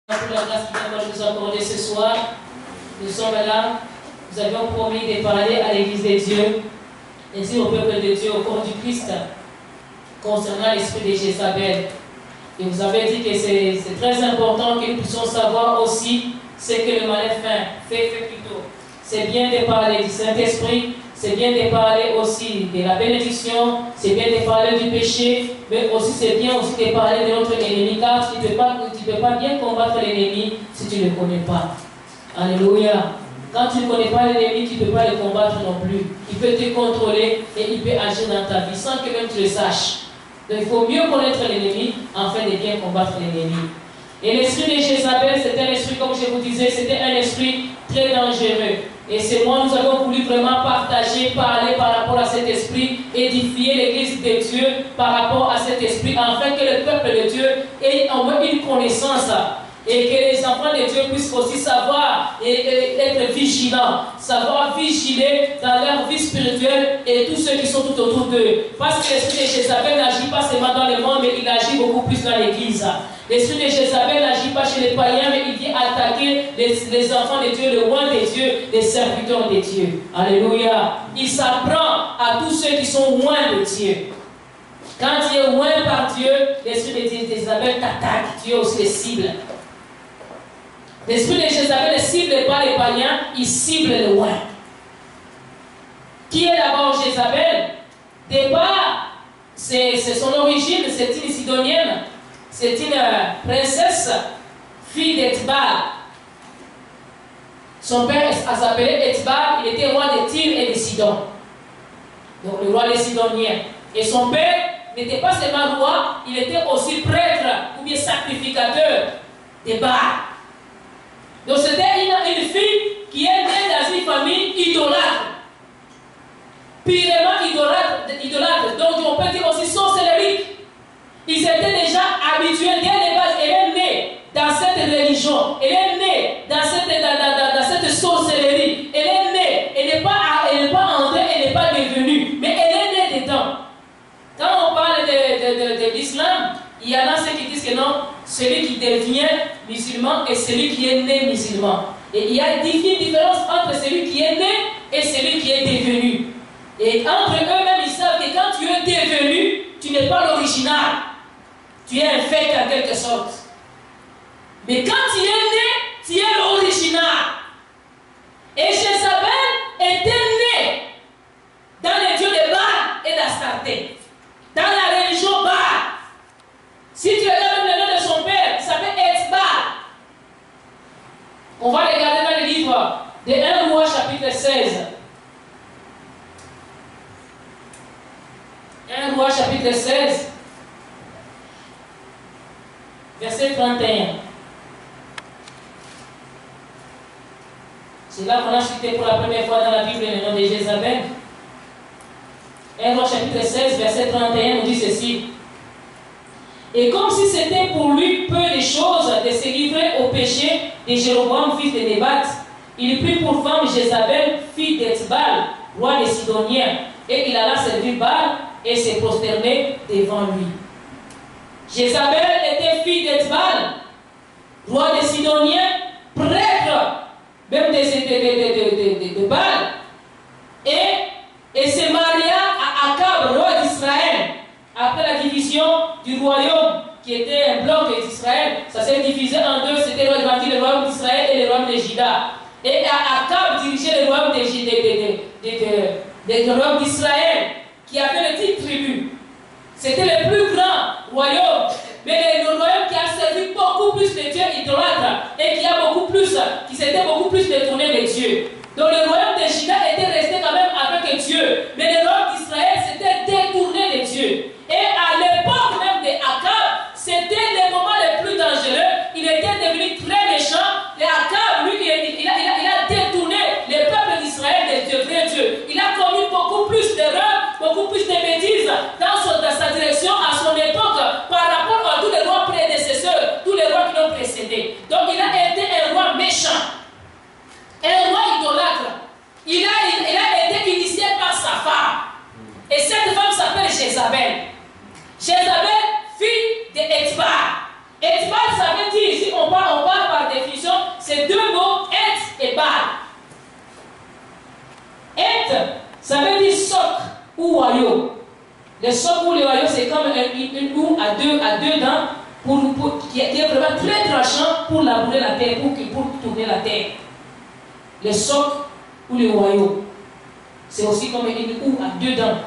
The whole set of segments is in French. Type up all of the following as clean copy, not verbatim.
Pour la grâce qui vient de nous accorder ce soir, nous sommes là, nous avions promis de parler à l'Église de Dieu, ainsi au peuple de Dieu, au corps du Christ, concernant l'esprit de Jézabel. Et vous avez dit que c'est très important que nous puissions savoir aussi ce que le malin fait plutôt. C'est bien de parler du Saint-Esprit, c'est bien de parler aussi de la bénédiction, c'est bien de parler du péché, mais aussi c'est bien aussi de parler de notre ennemi, car tu ne peux pas bien combattre l'ennemi si tu ne le connais pas. Alléluia. Quand tu ne connais pas l'ennemi, tu ne peux pas le combattre non plus. Il peut te contrôler et il peut agir dans ta vie sans que même tu le saches. Donc il faut mieux connaître l'ennemi afin de bien combattre l'ennemi. Et l'esprit de Jézabel, c'était un esprit, comme je vous disais, c'était un esprit très dangereux. Et c'est moi, nous avons voulu vraiment partager, parler par rapport à cet esprit, édifier l'église de Dieu par rapport à cet esprit, afin que le peuple de Dieu ait au moins une connaissance. Et que les enfants de Dieu puissent aussi savoir et être vigilants, savoir vigiler dans leur vie spirituelle et tous ceux qui sont tout autour d'eux. Parce que l'esprit de Jézabel n'agit pas seulement dans le monde, mais il agit beaucoup plus dans l'église. L'esprit de Jézabel n'agit pas chez les païens, mais il vient attaquer les enfants de Dieu, le roi de Dieu, les serviteurs de Dieu. Alléluia. Il s'apprend à tous ceux qui sont loin de Dieu. Quand tu es loin par Dieu, l'esprit de Jézabel t'attaque. Tu es aussi les cibles. L'esprit de Jézabel ne cible pas les païens, il cible le loin. Qui est d'abord Jézabel? Départ, c'est son origine, c'est une Sidonienne. C'est une princesse, fille d'Etbal. Son père s'appelait Etbal, il était roi de Tyr et de Sidon. Donc le roi des Sidoniens. Et son père n'était pas seulement roi, il était aussi prêtre ou bien sacrificateur de Baal. Donc c'était une fille qui est née dans une famille idolâtre. Purement idolâtre. Donc on peut dire aussi sorcellerie. Ils étaient déjà habitués dès les bases. Elle est née dans cette religion. Elle est née dans cette sorcellerie. Elle est née. Elle n'est pas entrée, elle n'est pas devenue. Mais elle est née dedans. Quand on parle de l'islam, il y en a ceux qui disent que non, celui qui devient musulman et celui qui est né musulman. Et il y a une différence entre celui qui est né et celui qui est devenu. Et entre eux-mêmes, ils savent que quand tu es devenu, tu n'es pas l'original. Tu es un fake en quelque sorte. Mais quand tu es né, tu es l'original. Et Jézabel était née dans les dieux de Baal et d'Astarté. Dans la religion Baal. Si tu regardes le nom de son père, il s'appelle Etbal. On va regarder dans le livre de 1 Roi chapitre 16. 1 Roi chapitre 16. Verset 31. C'est là qu'on a cité pour la première fois dans la Bible le nom de Jézabel. 1 Roi chapitre 16, verset 31 nous dit ceci. Et comme si c'était pour lui peu de choses de se livrer au péché de Jéroboam, fils de Nébat, il prit pour femme Jézabel, fille d'Etbal, roi des Sidoniens, et il alla servir Baal et se prosterner devant lui. Jézabel était fille d'Etbal, roi des Sidoniens, prêtre, même de Baal, et se maria à Akab, roi d'Israël. Après la division du royaume, qui était un bloc d'Israël, ça s'est divisé en deux, c'était le royaume d'Israël et le royaume de Juda. Et Akab dirigeait le royaume d'Israël, qui avait les 10 tribus. C'était le plus grand royaume, mais le royaume qui a servi beaucoup plus de dieux idolâtres et qui s'était beaucoup plus détourné de Dieu. Donc le royaume de Juda était resté quand même avec Dieu, mais le royaume d'Israël s'était détourné de Dieu. Et à l'époque même de Akab, c'était le moment le plus dangereux. Il était devenu très méchant. Et Akab, lui, il a détourné le peuple d'Israël de Dieu. Il a commis beaucoup plus d'erreurs, beaucoup plus de bêtises dans sa direction à son époque par rapport à tous les rois prédécesseurs, tous les rois qui l'ont précédé. Donc il a été un roi méchant, un roi idolâtre. ouaillot. Le soc ou le ouaillot, c'est comme une houe à deux dents qui est vraiment très tranchant pour labourer la terre, pour tourner la terre. Le soc ou le ouaillot, c'est aussi comme une houe à deux dents.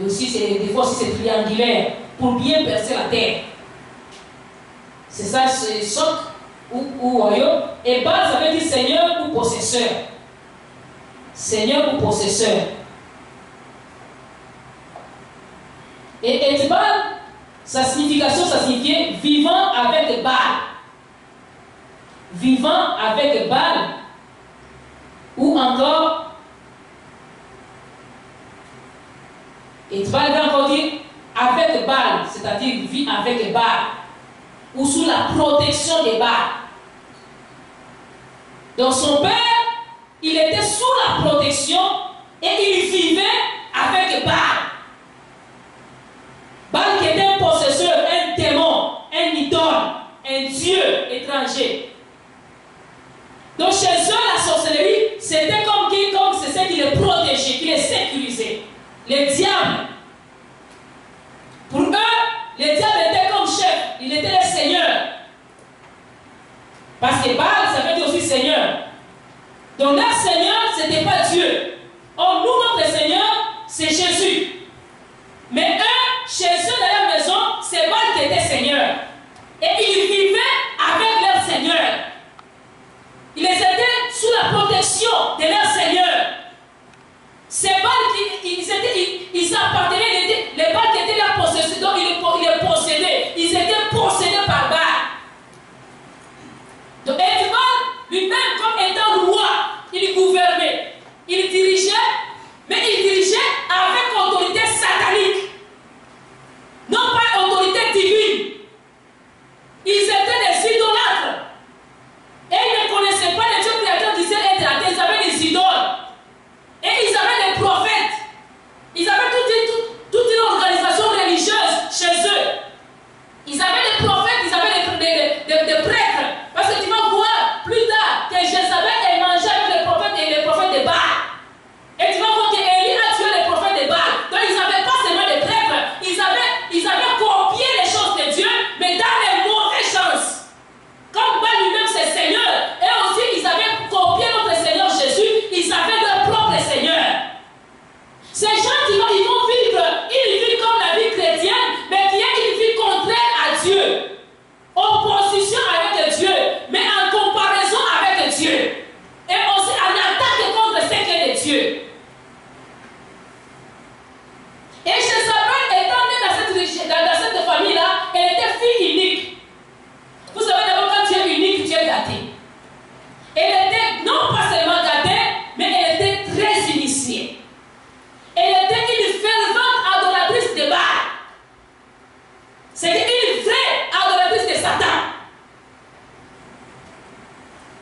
Et aussi, des fois, c'est triangulaire pour bien percer la terre. C'est ça, c'est soc ou ouaillot. Et Baal, ça veut dire seigneur ou possesseur. Seigneur ou possesseur. Et Etbal, sa signification, ça signifiait vivant avec Baal. Vivant avec Baal. Ou encore, Etbal va encore dire avec Baal, c'est-à-dire vit avec Baal. Ou sous la protection de Baal. Donc son père, il était sous la protection et il vivait avec Baal. Baal qui était un possesseur, un démon, un idole, un dieu étranger. Donc chez eux, la sorcellerie, c'était comme c'est ce qui les protégeait, qui les sécurisait. Les diables. Pour eux, les diables étaient comme chefs, il était le Seigneur. Parce que Baal, ça veut dire aussi Seigneur. Donc leur Seigneur, ce n'était pas Dieu. Or, nous, notre Seigneur, c'est Jésus. Mais eux, chez eux, dans leur maison, c'est Baal qui était Seigneur. Et ils vivaient avec leur Seigneur. Ils étaient sous la protection de leur Seigneur. C'est Baal ils appartenaient, les Baal qui étaient leur possesseurs, donc ils les possédaient. Ils étaient possédés par Baal. Donc Etbal, lui-même, comme étant roi, il gouvernait, il dirigeait, mais il dirigeait avec autorité satanique, non pas autorité divine. Ils étaient des idolâtres et ils ne connaissaient pas les dieux créateurs du ciel et de la terre. Ils avaient des idoles et ils avaient des prophètes. Ils avaient toute une organisation religieuse chez eux. Ils avaient des prophètes, ils avaient des prêtres. Parce que tu vas voir plus tard que Jézabel est mangé avec les prophètes et les prophètes de Baal. Et tu vas voir que Élie a tué les prophètes de Baal. Donc ils n'avaient pas seulement des prêtres, ils avaient copié les choses de Dieu, mais dans les mauvais sens. Comme Baal lui-même c'est Seigneur, et aussi ils avaient copié notre Seigneur Jésus, ils avaient leur propre Seigneur. Ces gens ils vont vivre, ils vivent comme la vie chrétienne, mais qui est une vie contraire à Dieu. Opposition avec Dieu, mais en comparaison avec Dieu. Et aussi en attaque contre ce qu'est de Dieu. Et Jézabel, étant née dans cette famille-là, elle était fille unique. Vous savez d'abord, quand tu es unique, tu es gâté. Elle était non pas seulement gâtée, mais elle était très initiée. Elle était une fervente adoratrice de Baal. C'était une vraie adoratrice de Satan.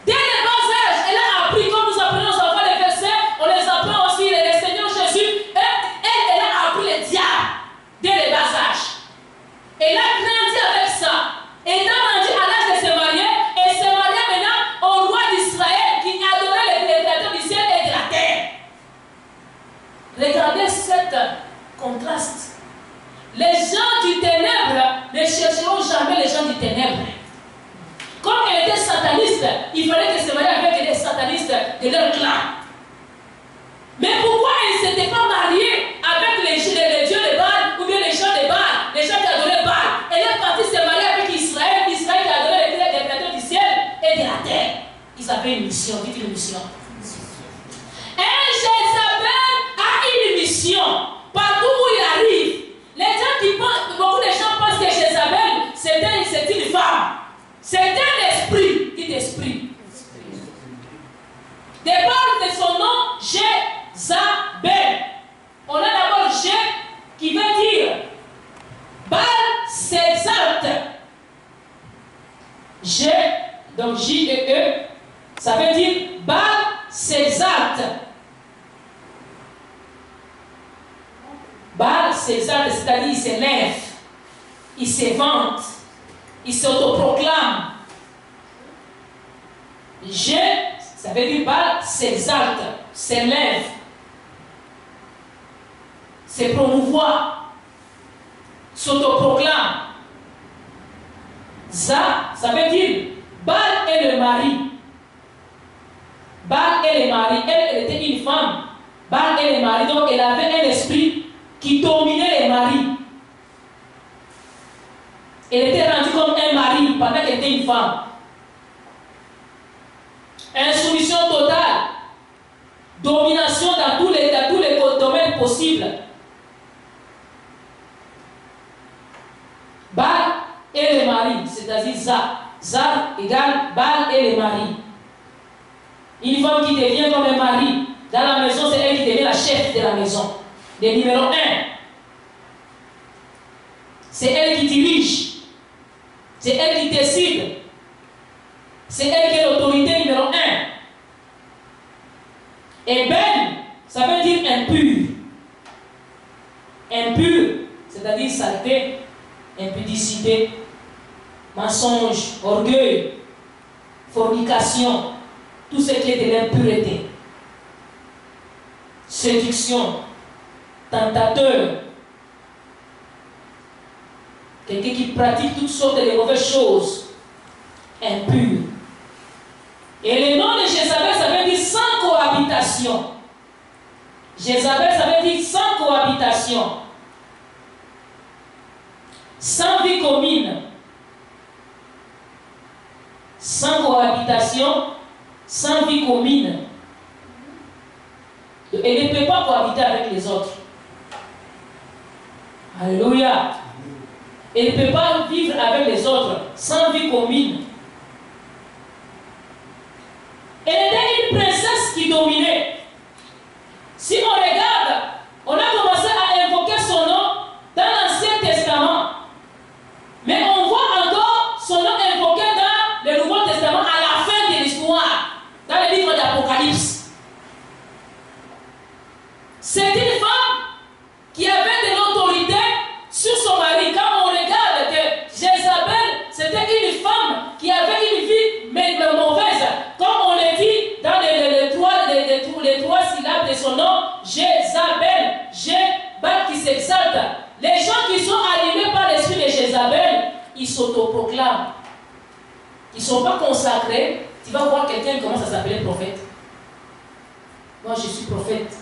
Dès le bas âge, elle a appris, comme nous apprenons aux enfants les versets, on les apprend aussi, le Seigneur Jésus, elle a appris le diable dès le bas âge. Elle a grandi avec ça. Elle a grandi à l'âge de se marier, et se mariait maintenant au roi d'Israël qui adorait les créateurs du ciel et de la terre. Regardez cet contraste. Les gens du ténèbre ne chercheront jamais les gens du ténèbre. Comme elle était sataniste, il fallait qu'elle se marie avec des satanistes de leur clan. Mais pourquoi elle ne s'était pas mariée avec les dieux de Baal ou bien les gens de Baal, les gens qui adoraient Baal? Elle est partie se marier avec Israël qui adorait les créateurs du ciel et de la terre. Ils avaient une mission, dites une mission. Et Jézabel a une mission. Partout où il arrive, les gens qui pensent, beaucoup de gens pensent que Jézabel, c'est une femme. C'est un esprit. Dites esprit. Départ de son nom, Jézabel. On a d'abord J qui veut dire Baal s'exalte. J, donc J-E-E, ça veut dire Baal s'exalte. Baal s'exalte, c'est-à-dire il s'élève, il se vante, il s'autoproclame. Ça veut dire Baal s'exalte, s'élève. c'est promouvoir, s'autoproclame. Ça veut dire Baal est le mari. Baal est le mari. Elle était une femme. Baal est le mari. Donc elle avait un esprit qui dominait les maris. Elle était rendue comme un mari pendant qu'elle était une femme. Insoumission totale. Domination dans tous les domaines possibles. Baal et le mari, c'est-à-dire Za. Za égale Baal et le mari. Une femme qui devient comme un mari. Dans la maison, c'est elle qui devient la chef de la maison. Le numéro 1. C'est elle qui dirige. C'est elle qui décide. C'est elle qui est l'autorité numéro 1. Et Ben, ça veut dire impur. Impur, c'est-à-dire saleté, impudicité, mensonge, orgueil, fornication, tout ce qui est de l'impureté. Séduction, tentateur, quelqu'un qui pratique toutes sortes de mauvaises choses, impur. Et le nom de Jézabel, ça veut dire sans cohabitation. Jézabel, ça veut dire sans cohabitation. Sans vie commune. Sans cohabitation, sans vie commune. Elle ne peut pas cohabiter avec les autres. Alléluia. Elle ne peut pas vivre avec les autres sans vie commune. Elle était une princesse qui dominait. Si on regarde, on a commencé à invoquer son nom dans l'Ancien Testament. Mais on voit encore son nom invoqué dans le Nouveau Testament à la fin de l'histoire, dans le livre d'Apocalypse. C'est une femme qui avait de l'autorité sur son mari. Quand on regarde que Jézabel, c'était une femme qui avait une vie mauvaise. Comme on le dit dans les trois syllabes de son nom, Jézabel, Jézabel qui s'exalte. Les gens qui sont animés par l'esprit de Jézabel, ils s'autoproclament. Ils ne sont pas consacrés. Tu vas voir quelqu'un qui commence à s'appeler prophète. Moi, je suis prophète.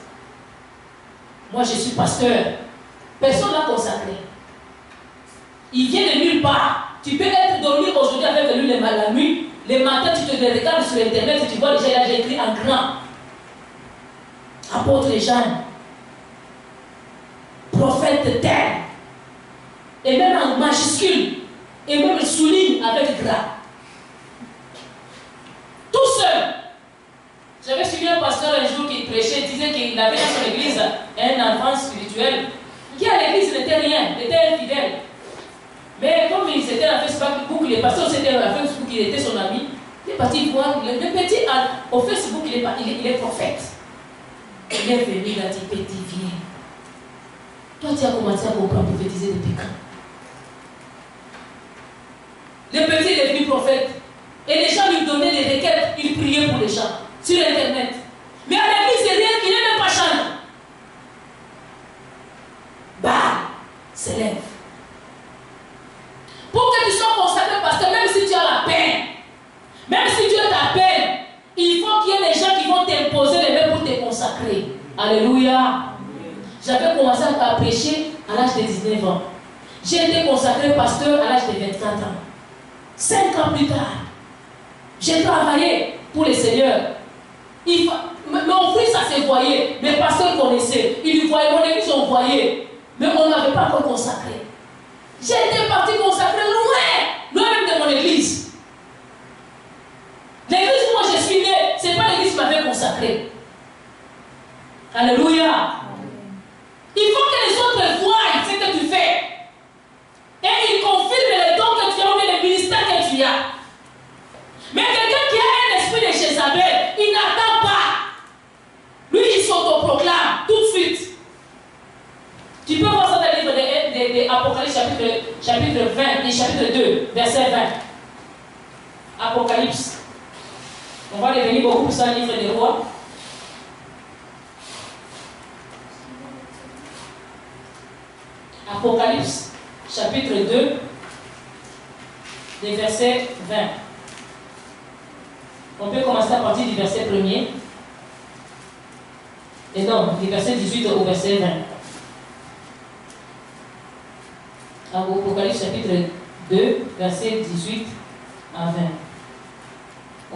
Moi, je suis pasteur. Personne ne l'a consacré. Il vient de nulle part. Tu peux être dormir aujourd'hui avec lui la nuit. Le matin, tu te regardes sur Internet et tu vois déjà, j'ai écrit en grand. Apôtre Jeanne. Prophète tel. Et même en majuscule. Et même souligne avec gras. Tout seul. J'avais suivi un pasteur un jour qui prêchait, disait qu'il avait dans son église un enfant spirituel qui à l'église n'était rien, il était infidèle. Mais comme il était à Facebook, les pasteurs c'était à Facebook, il était son ami, il est parti voir le petit au Facebook, il est prophète. Il est venu, il a dit, petit, viens. Toi, tu as commencé à comprendre, prophétiser depuis quand? Le petit est devenu prophète. Et les gens lui donnaient des requêtes, il priait pour les gens sur Internet. Mais à l'église, c'est rien, il n'est même pas chanté. Bah, s'élève. Pour que tu sois consacré, pasteur, même si tu as la peine, même si tu as ta peine, il faut qu'il y ait des gens qui vont t'imposer les mains pour te consacrer. Alléluia. J'avais commencé à prêcher à l'âge de 19 ans. J'ai été consacré pasteur à l'âge de 24 ans. 5 ans plus tard, j'ai travaillé pour le Seigneur. Mon fils, ça se voyait. Mes pasteurs connaissaient. Ils lui voyaient. Mon église, on voyait. Mais on n'avait pas encore consacré. J'ai été parti consacrer loin même de mon église. L'église où moi je suis né, ce n'est pas l'église qui m'avait consacré. Alléluia. Il faut que les autres voient ce que tu fais. Et ils confirment les dons que tu as ou les ministères que tu as. Mais quelqu'un qui a un esprit de Jézabel, il n'attend pas. Lui, il s'autoproclame tout de suite. Tu peux voir ça dans le livre d'Apocalypse, chapitre 20 et chapitre 2, verset 20. Apocalypse. On va revenir beaucoup plus dans le livre des rois. Apocalypse, chapitre 2, les versets 20. On peut commencer à partir du verset 1er. Et non, du verset 18 au verset 20. Apocalypse, chapitre 2, verset 18 à 20.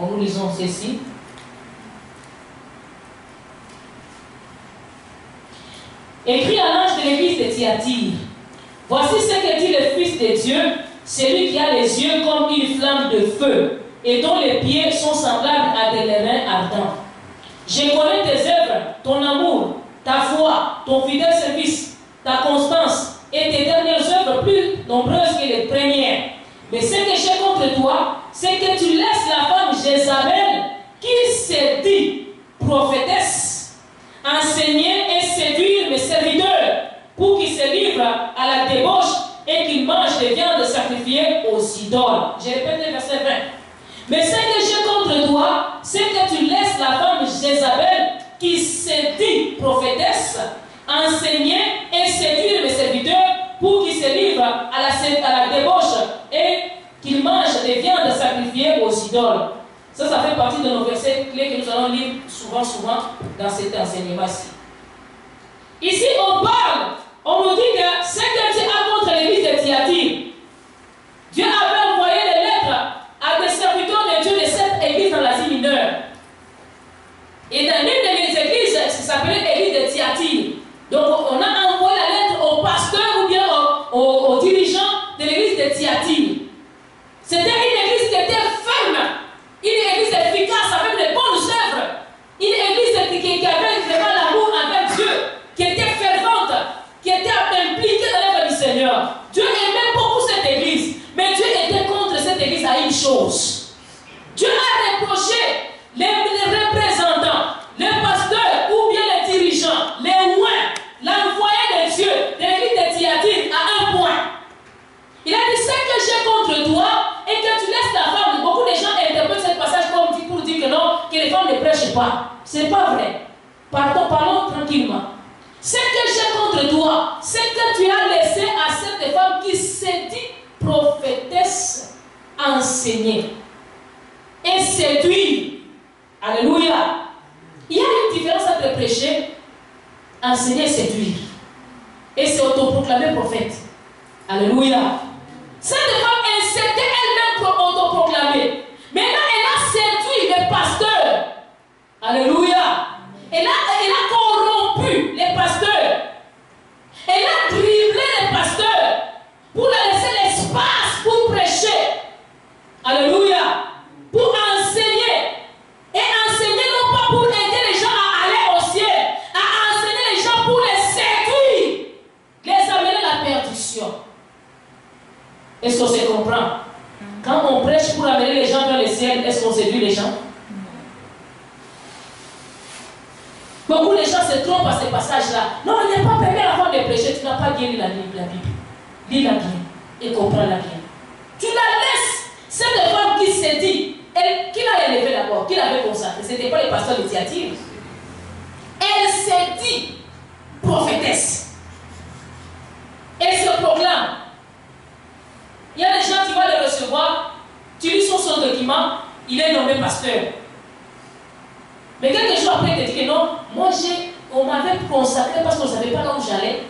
Nous lisons ceci. Écrit à l'ange de l'église de Thyatire. Voici ce que dit le Fils de Dieu, celui qui a les yeux comme une flamme de feu et dont les pieds sont semblables à des reins ardents. Je connais tes œuvres, ton amour, ta foi, ton fidèle service, ta constance et tes dernières œuvres plus nombreuses que les premières. Mais ce que j'ai contre toi, c'est que tu laisses la femme Jézabel, qui se dit prophétesse, enseigner et séduire mes serviteurs pour qu'ils se livrent à la débauche et qu'ils mangent des viandes sacrifiées aux idoles. Je répète le verset 20. Mais ce que j'ai contre toi, c'est que tu laisses la femme Jézabel, qui se dit prophétesse, enseigner et séduire mes serviteurs pour qu'ils se livrent à la débauche et qu'ils mangent des viandes sacrifiées aux idoles. Ça fait partie de nos versets clés que nous allons lire souvent dans cet enseignement-ci. Ici, on nous dit que ce que Dieu a contre l'église de Thyatire, Dieu avait envoyé des lettres à des serviteurs de Dieu de cette église dans l'Asie mineure. Et dans l'une des églises, ça s'appelait l'église de Thyatire. Donc, on a envoyé la lettre au pasteur ou bien aux dirigeants de l'église de Thyatire. C'était une église qui était ferme, une église efficace avec de bonnes œuvres, une église qui avait vraiment l'amour envers Dieu, qui était fervente, qui était impliquée dans l'œuvre du Seigneur. Dieu aimait beaucoup cette église, mais Dieu était contre cette église à une chose. Dieu a reproché les représentants, les pasteurs ou bien les dirigeants, les oints, l'envoyé de Dieu de l'église de Thyatire à un point. Il a dit, ce que j'ai contre toi et que tu laisses la femme. Beaucoup de gens interprètent ce passage comme pour dire que non, que les femmes ne prêchent pas. Ce n'est pas vrai. Parlons tranquillement. Ce que j'ai contre toi, c'est que tu as laissé à cette femme qui s'est dit prophétesse enseigner et séduire. Alléluia. Il y a une différence entre prêcher, enseigner et séduire. Et c'est autoproclamé prophète. Alléluia. Cette femme, s'était elle-même autoproclamée. Mais là, elle a séduit les pasteurs. Alléluia. Elle a corrompu les pasteurs. Elle a dribblé les pasteurs pour leur laisser l'espace pour prêcher. Alléluia. Pour enseigner. Et enseigner non pas pour aider les gens à aller au ciel, à enseigner les gens pour les séduire, les amener à la perdition. Est-ce qu'on se comprend? Quand on prêche pour amener les gens vers le ciel, est-ce qu'on séduit les gens? Beaucoup de gens se trompent à ce passage-là. Non, il n'est pas permis à la femme de prêcher. Tu n'as pas bien lu la Bible. Lis-la bien et comprends-la bien. Tu la laisses. C'est une femme qui s'est dit, qui l'a élevée d'abord, qui l'avait consacrée. Ce n'était pas les pasteurs de Thyatire. Elle s'est dit prophétesse. Elle se proclame. Il y a des gens qui vont le recevoir, tu lis son document, il est nommé pasteur. Mais quelques jours après, il te dit que non, moi on m'avait consacré parce qu'on ne savait pas là où j'allais,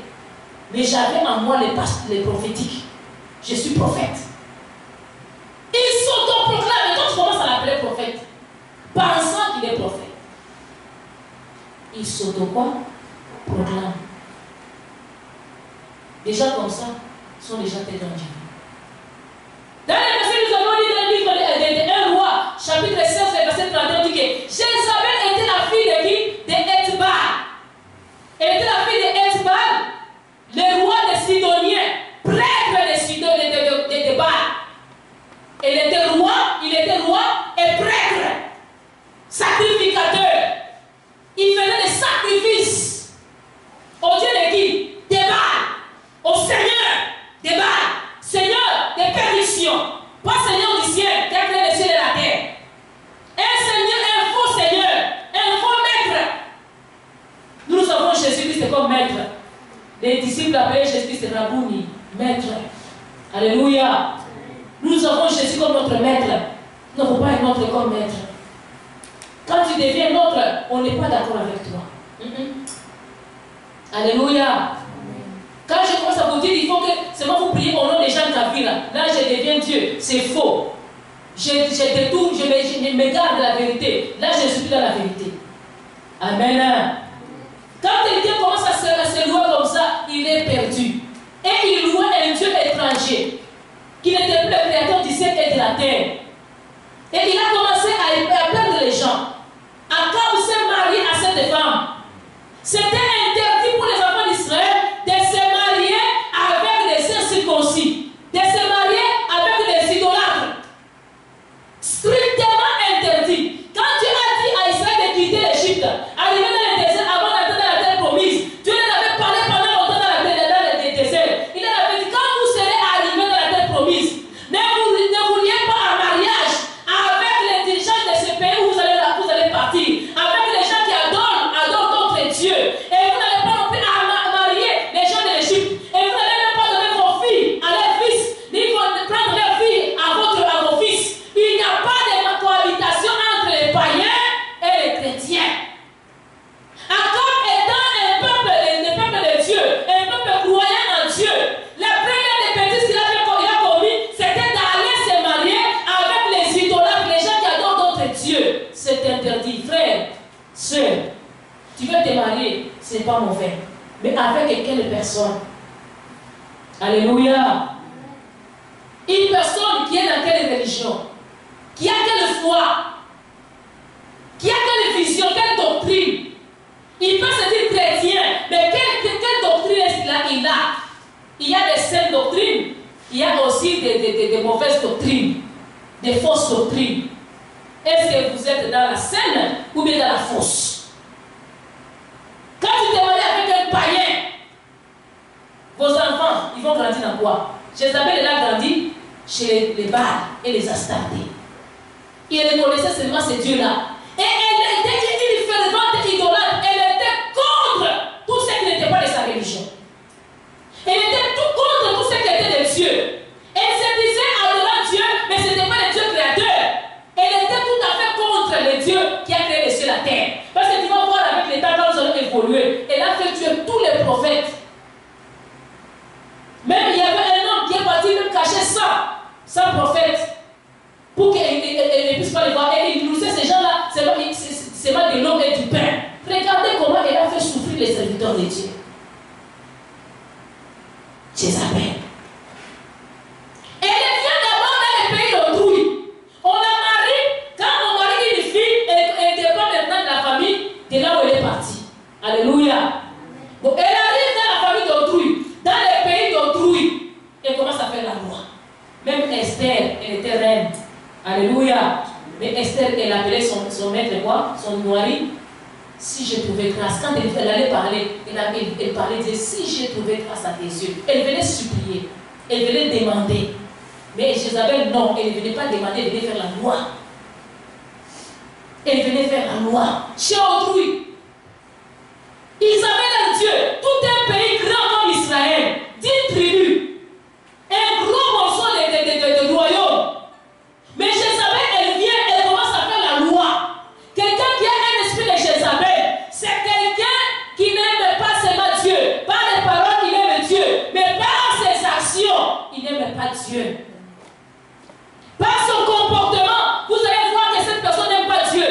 mais j'avais en moi les prophétiques. Je suis prophète. Il s'autoproclame, et quand tu commences à l'appeler prophète, pensant qu'il est prophète, il s'auto-proclame. Des gens comme ça sont déjà très dangereux. Dans les versets, nous avons lu dans le livre de 1 roi, chapitre 16, verset 31, on dit que Jézabel était la fille de qui? De Ethbaal. Elle était la fille de Ethbaal, le roi des Sidoniens, prêtre de Baal. Il était roi et prêtre, sacrificateur. Il faisait des sacrifices au Dieu de qui? De Baal, au Seigneur de Baal. Seigneur des perditions, pas Seigneur du ciel, qui a créé le ciel et la terre. Un Seigneur, un faux Seigneur, un faux maître. Nous avons Jésus-Christ comme maître. Les disciples appelaient Jésus-Christ Rabouni, maître. Alléluia. Nous avons Jésus comme notre maître. Nous n'avons pas un autre comme maître. Quand tu deviens notre, on n'est pas d'accord avec toi. Alléluia. Quand je commence à vous dire, il faut que seulement vous priez au nom des gens Kavira. Là, je deviens Dieu. C'est faux. Je détourne, je me garde de la vérité. Là, je suis plus dans la vérité. Amen. Quand quelqu'un commence à se louer comme ça, il est perdu. Et il louait un Dieu étranger, qui n'était plus le créateur du ciel et de la terre. Et il a commencé à perdre les gens. Akab s'est marié à cette femme. C'était interdit pour les enfants d'Israël de se marier avec des circoncis, de se marier avec des idolâtres. Strictement interdit. Quand Dieu a dit à Israël de quitter l'Égypte, arriver dans le désert avant d'entrer dans la terre promise, Dieu leur avait parlé pendant longtemps dans le désert. Il leur avait dit, quand vous serez arrivés dans la terre promise, ne vous liez pas en mariage avec les dirigeants de ce pays où vous allez partir, avec les gens qui adorent d'autres dieux. Et vous n'allez pas non plus marier les gens de l'Égypte. Et vous n'allez même pas donner vos filles à leurs fils, ni prendre leurs filles à vos fils. Il n'y a pas de cohabitation entre les païens et les chrétiens. Akab étant un peuple de Dieu, un peuple croyant en Dieu, la première des bêtises qu'il a commis, c'était d'aller se marier avec les idolâtres, les gens qui adorent d'autres dieux. C'est interdit, frère, sœur. Tu veux te marier, ce n'est pas mauvais. Mais avec quelle personne? Alléluia. Une personne qui est dans quelle religion? Qui a quelle foi? Qui a quelle vision? Quelle doctrine? Il peut se dire chrétien, mais quelle doctrine est-ce qu'il a? Il y a des saines doctrines, il y a aussi des mauvaises doctrines, des fausses doctrines. Est-ce que vous êtes dans la saine ou bien dans la fausse? Quand tu te maries avec un païen, vos enfants, ils vont grandir dans quoi? Jézabel, elle a grandi chez les Baals et les Astartés. Il reconnaissait seulement ces dieux-là. Et elle était une fervente idolâtre. Elle était contre tout ce qui n'était pas de sa religion. Elle était tout contre tout ce qui était de Dieu. Elle se disait adorant Dieu, mais ce n'était pas le Dieu créateur. Elle était tout à fait contre le Dieu qui a créé les cieux et la terre. Parce que tu vas voir avec les temps quand nous allons évoluer. Elle a fait tuer tous les prophètes. Même il y avait un homme qui est parti même cacher ça, sans prophète, pour qu'elle ne puisse pas les voir. Et il nourrissait ces gens-là, c'est mal de l'eau et du pain. Regardez comment elle a fait souffrir les serviteurs de Dieu. Jézabel. Elle vient d'abord dans le pays d'autrui. On la marie, quand on marie une fille, elle dépend maintenant de la famille, de là où elle est partie. Alléluia. Bon, elle arrive dans la famille d'autrui, dans le pays d'autrui. Elle commence à faire la loi. Même Esther, elle était reine. Alléluia. Mais Esther, elle appelait son maître quoi? Son mari. Si j'ai trouvé grâce. Quand elle allait parler, elle parlait, elle disait, si j'ai trouvé grâce à tes yeux. Elle venait supplier. Elle venait demander. Mais Jézabel, non, elle ne venait pas demander, elle venait faire la loi. Elle venait faire la loi. Chez autrui. Ils avaient leur Dieu. Tout un pays grand comme Israël. 10 tribus. Un gros morceau de royaume. Mais Jézabel, elle vient, elle commence à faire la loi. Quelqu'un qui a un esprit de Jézabel, c'est quelqu'un qui n'aime pas seulement Dieu. Par les paroles, il aime Dieu. Mais par ses actions, il n'aime pas Dieu. Par son comportement, vous allez voir que cette personne n'aime pas Dieu.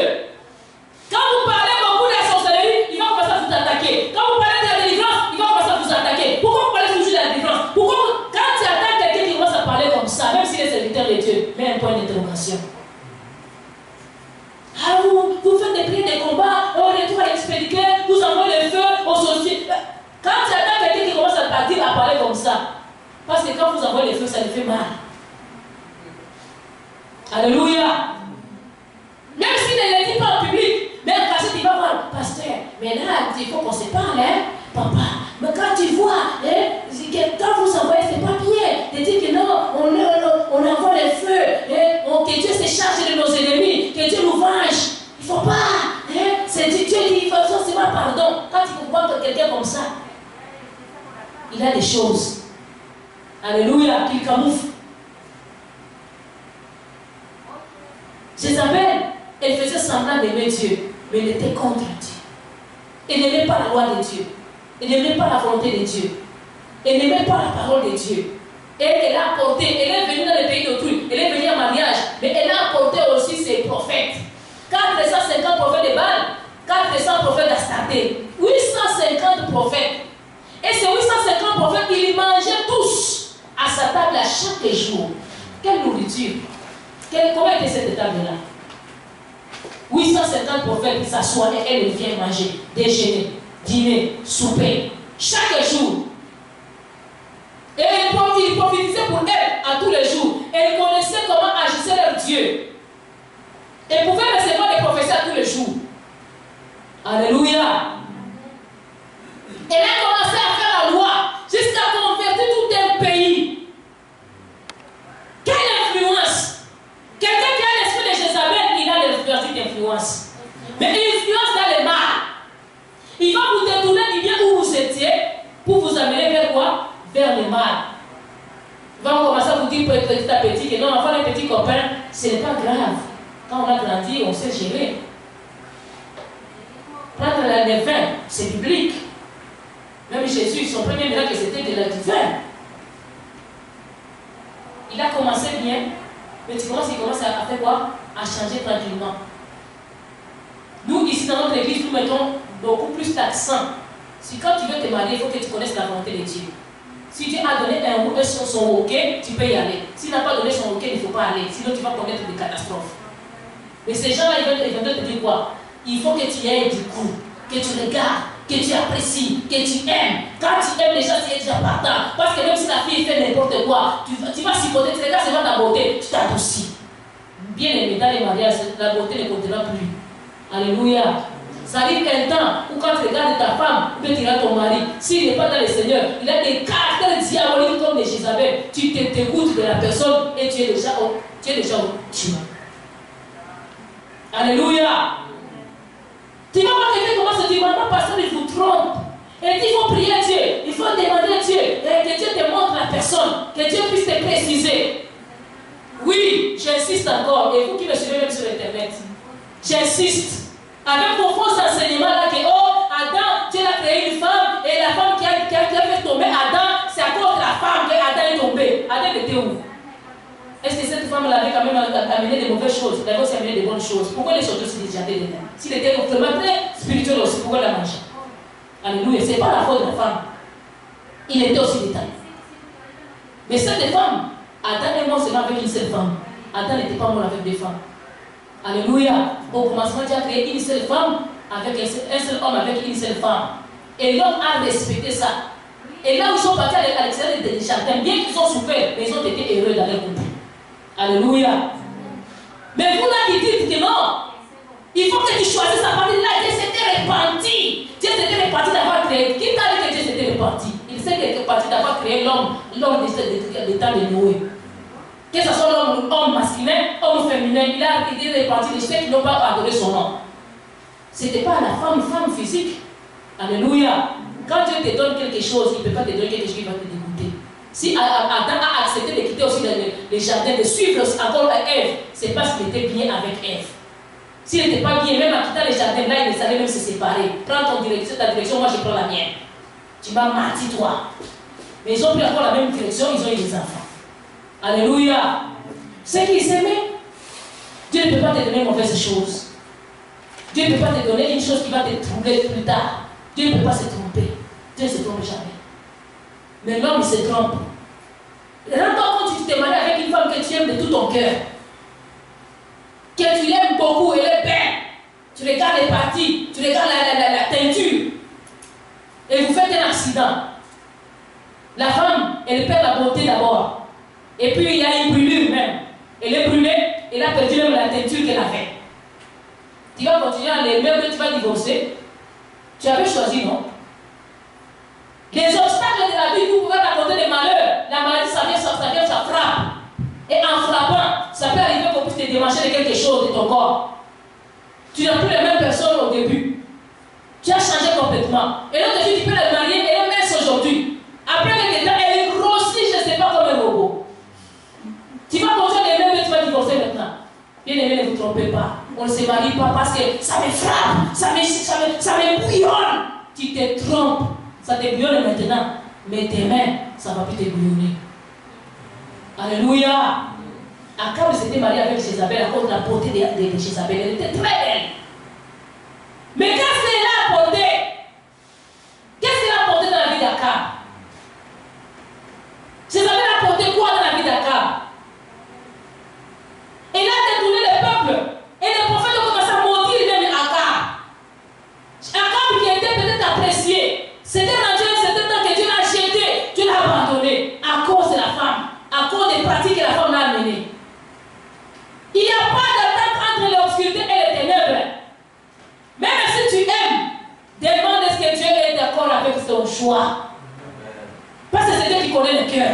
Quand vous parlez beaucoup de la sorcellerie, il va commencer à vous attaquer. Quand vous parlez de la délivrance, il va commencer à vous attaquer. Pourquoi vous parlez toujours de la délivrance? Pourquoi quand tu attaques quelqu'un qui commence à parler comme ça, même s'il est serviteur de Dieu, mets un point d'interrogation. Ah, vous faites des prières, des combats, on retourne à l'expédiquer, vous envoyez le feu aux sorciers. Quand tu attaques quelqu'un qui commence à partir, à parler comme ça, parce que quand vous envoyez le feu, ça lui fait mal. Alléluia. Même s'il ne le dit pas en public, mais en cassette, il va voir, pasteur, mais là, il faut qu'on se parle, hein, papa. Mais quand tu vois, hein, quand vous envoyez, c'est pas bien. De dire que non, on envoie le feu, hein, que Dieu se charge de nos ennemis, que Dieu nous venge. Il ne faut pas. Hein, c'est Dieu qui fait forcément pardon. Quand il vous voit quelqu'un comme ça, il a des choses. Alléluia, qu'il camoufle. Jézabel, elle faisait semblant d'aimer Dieu, mais elle était contre Dieu. Elle n'aimait pas la loi de Dieu. Elle n'aimait pas la volonté de Dieu. Elle n'aimait pas la parole de Dieu. Et elle a apporté, elle est venue dans le pays d'autrui, elle est venue en mariage, mais elle a apporté aussi ses prophètes. 450 prophètes de Baal, 400 prophètes d'Astarté, 850 prophètes. Et ces 850 prophètes, ils mangeaient tous à sa table à chaque jour. Quelle nourriture! Comment était cette table-là? 850 prophètes qui s'assoient et elles viennent manger, déjeuner, dîner, souper, chaque jour. Et ils prophétisaient pour elles à tous les jours. Elles connaissaient comment agissait leur Dieu. Elles pouvaient recevoir des prophéties à tous les jours. Alléluia. Elle a commencé à faire la loi jusqu'à convertir tout un pays. Quelle influence! Quelqu'un qui a l'esprit de Jézabel, il a l'influence d'influence. Mais il influence dans les mal. Il va vous détourner du bien où vous étiez pour vous amener vers quoi? Vers le mal. Il va commencer à vous dire petit à petit que non, avoir les petits copains, ce n'est pas grave. Quand on a grandi, on sait gérer. Prendre le vin, c'est biblique. Même Jésus, son premier miracle, c'était de la divin. Il a commencé bien, mais il commence à faire quoi? À changer tranquillement. Nous, ici, dans notre église, nous mettons beaucoup plus d'accent. Si quand tu veux te marier, il faut que tu connaisses la volonté de Dieu. Si Dieu a donné son OK, tu peux y aller. S'il n'a pas donné son OK, il ne faut pas aller. Sinon, tu vas connaître des catastrophes. Mais ces gens-là, ils veulent te dire quoi? Il faut que tu aies du goût, que tu regardes, que tu apprécies, que tu aimes. Quand tu aimes les gens, c'est déjà partant. Parce que même si la fille fait n'importe quoi, tu vas supporter, tu regardes seulement ta beauté, tu t'adoucis. Bien aimé, dans les mariages, la beauté ne comptera plus. Alléluia. Ça arrive un temps où quand tu regardes ta femme, ou bien tu regardes ton mari, s'il n'est pas dans le Seigneur, il a des caractères diaboliques comme les Jézabel. Tu te dégoûtes de la personne et tu es déjà au tueur. Alléluia. Tu vas voir quelqu'un commence à dire, maman, pasteur, il vous trompe. Et il faut prier Dieu, il faut demander à Dieu, que Dieu te montre la personne, que Dieu puisse te préciser. Oui, j'insiste encore, et vous qui me suivez même sur Internet, j'insiste. Avec vos faux enseignements là que, oh, Adam, Dieu a créé une femme, et la femme qui a fait tomber Adam, c'est à cause de la femme que Adam est tombé. Adam était où? Est-ce que cette femme avait quand même amené des mauvaises choses? Elle avait aussi amené des bonnes choses. Pourquoi elle est sortie sur les jardins dedans? S'il était vraiment très spirituel aussi, pourquoi la manger? Alléluia, ce n'est pas la faute de la femme. Il était aussi détaillé. Mais cette femme, Adam est mort seulement avec une seule femme. Adam n'était pas mort avec deux femmes. Alléluia. Au commencement, Dieu a créé une seule femme avec un seul homme avec une seule femme. Et l'homme a respecté ça. Et là où ils sont partis à l'extérieur des jardins, bien qu'ils ont souffert, mais ils ont été heureux dans leur couple. Alléluia. Mais vous là qui dites que non, il faut que tu choisisses à partir de là. Dieu s'était repenti. Dieu s'était repenti d'avoir créé. Qui t'a dit que Dieu s'était repenti? Il s'est repenti d'avoir créé l'homme des temps de Noé. Que ce soit l'homme masculin, homme féminin, il a été repenti de ceux qui n'ont pas adoré son nom. Ce n'était pas la femme physique. Alléluia. Quand Dieu te donne quelque chose, il ne peut pas te donner quelque chose qui va te dégoûter. Si Adam a accepté de quitter aussi les jardins, de suivre encore Ève, c'est parce qu'il était bien avec Ève. S'il n'était pas bien, même en quittant les jardins, là, il ne savait même se séparer. Prends ta direction, moi je prends la mienne. Tu m'as menti, toi. Mais ils ont pris encore la même direction, ils ont eu des enfants. Alléluia. C'est qu'ils s'aimaient. Dieu ne peut pas te donner une mauvaise chose. Dieu ne peut pas te donner une chose qui va te troubler plus tard. Dieu ne peut pas se tromper. Dieu ne se trompe jamais. Mais l'homme, il se trompe. Rends-toi compte, tu te maries avec une femme que tu aimes de tout ton cœur. Que tu l'aimes beaucoup, elle est belle. Tu regardes les parties, tu regardes la teinture. Et vous faites un accident. La femme, elle perd la beauté d'abord. Et puis il y a une brûlure même. Elle est brûlée, elle a perdu même la teinture qu'elle avait. Tu vas continuer à l'aimer, tu vas divorcer. Tu avais choisi, non? Les obstacles de la vie, vous pouvez raconter des malheurs. La maladie, ça vient, ça frappe. Et en frappant, ça peut arriver qu'on puisse te démancher de quelque chose de ton corps. Tu n'as plus la même personne au début. Tu as changé complètement. Et l'autre fille, tu peux la marier, elle est mince aujourd'hui. Après quelques temps, elle est grossie, je ne sais pas comment Tu vas continuer d'aimer, mais tu vas divorcer maintenant. Bien aimé, ne vous trompez pas. On ne se marie pas parce que ça me frappe, ça me bouillonne. Tu te trompes. Ça te bouillonne maintenant. Mais demain, ça ne va plus te bouillonner. Alléluia. Akab s'était marié avec Jézabel à cause de la beauté de Jézabel. Elle était très belle. Mais qu'est-ce qu'elle a apporté? Qu'est-ce qu'elle a apporté dans la vie d'Akab? Jézabel a apporté quoi dans la vie d'Akab? Elle a détourné le peuple. Et le prophète a commencé à maudire même Akab. Akab qui était peut-être apprécié. C'était dans Dieu, c'était temps que Dieu l'a jeté. Dieu l'a abandonné à cause de la femme. À cause des pratiques que la femme l'a amenées. Il n'y a pas d'attente entre l'obscurité et les ténèbres. Même si tu aimes, demande est-ce que Dieu est d'accord avec ton choix. Parce que c'est Dieu qui connaît le cœur.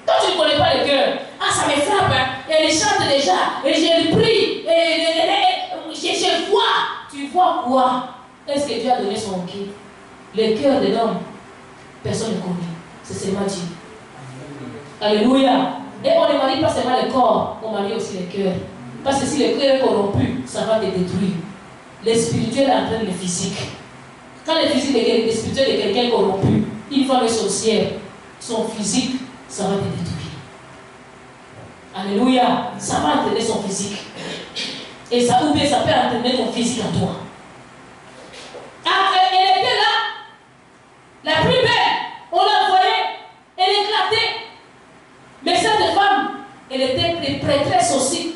Quand tu ne connais pas le cœur, ah ça me frappe, hein. Elle chante déjà, et je prie, je vois. Tu vois quoi? Est-ce que Dieu a donné son cœur? Le cœur de l'homme, personne ne connaît. C'est seulement Dieu. Alléluia. Et on ne marie pas seulement le corps, on marie aussi le cœur. Parce que si le cœur est corrompu, ça va te détruire. Le spirituel entraîne le physique. Quand le spirituel de quelqu'un est corrompu, une femme est sorcière, son physique, ça va te détruire. Alléluia. Ça va entraîner son physique. Et ça, ou bien ça peut entraîner ton physique à toi. Ah, elle était là, la plus belle, on la voyait, elle éclatait. Mais cette femme, elle était prêtresse aussi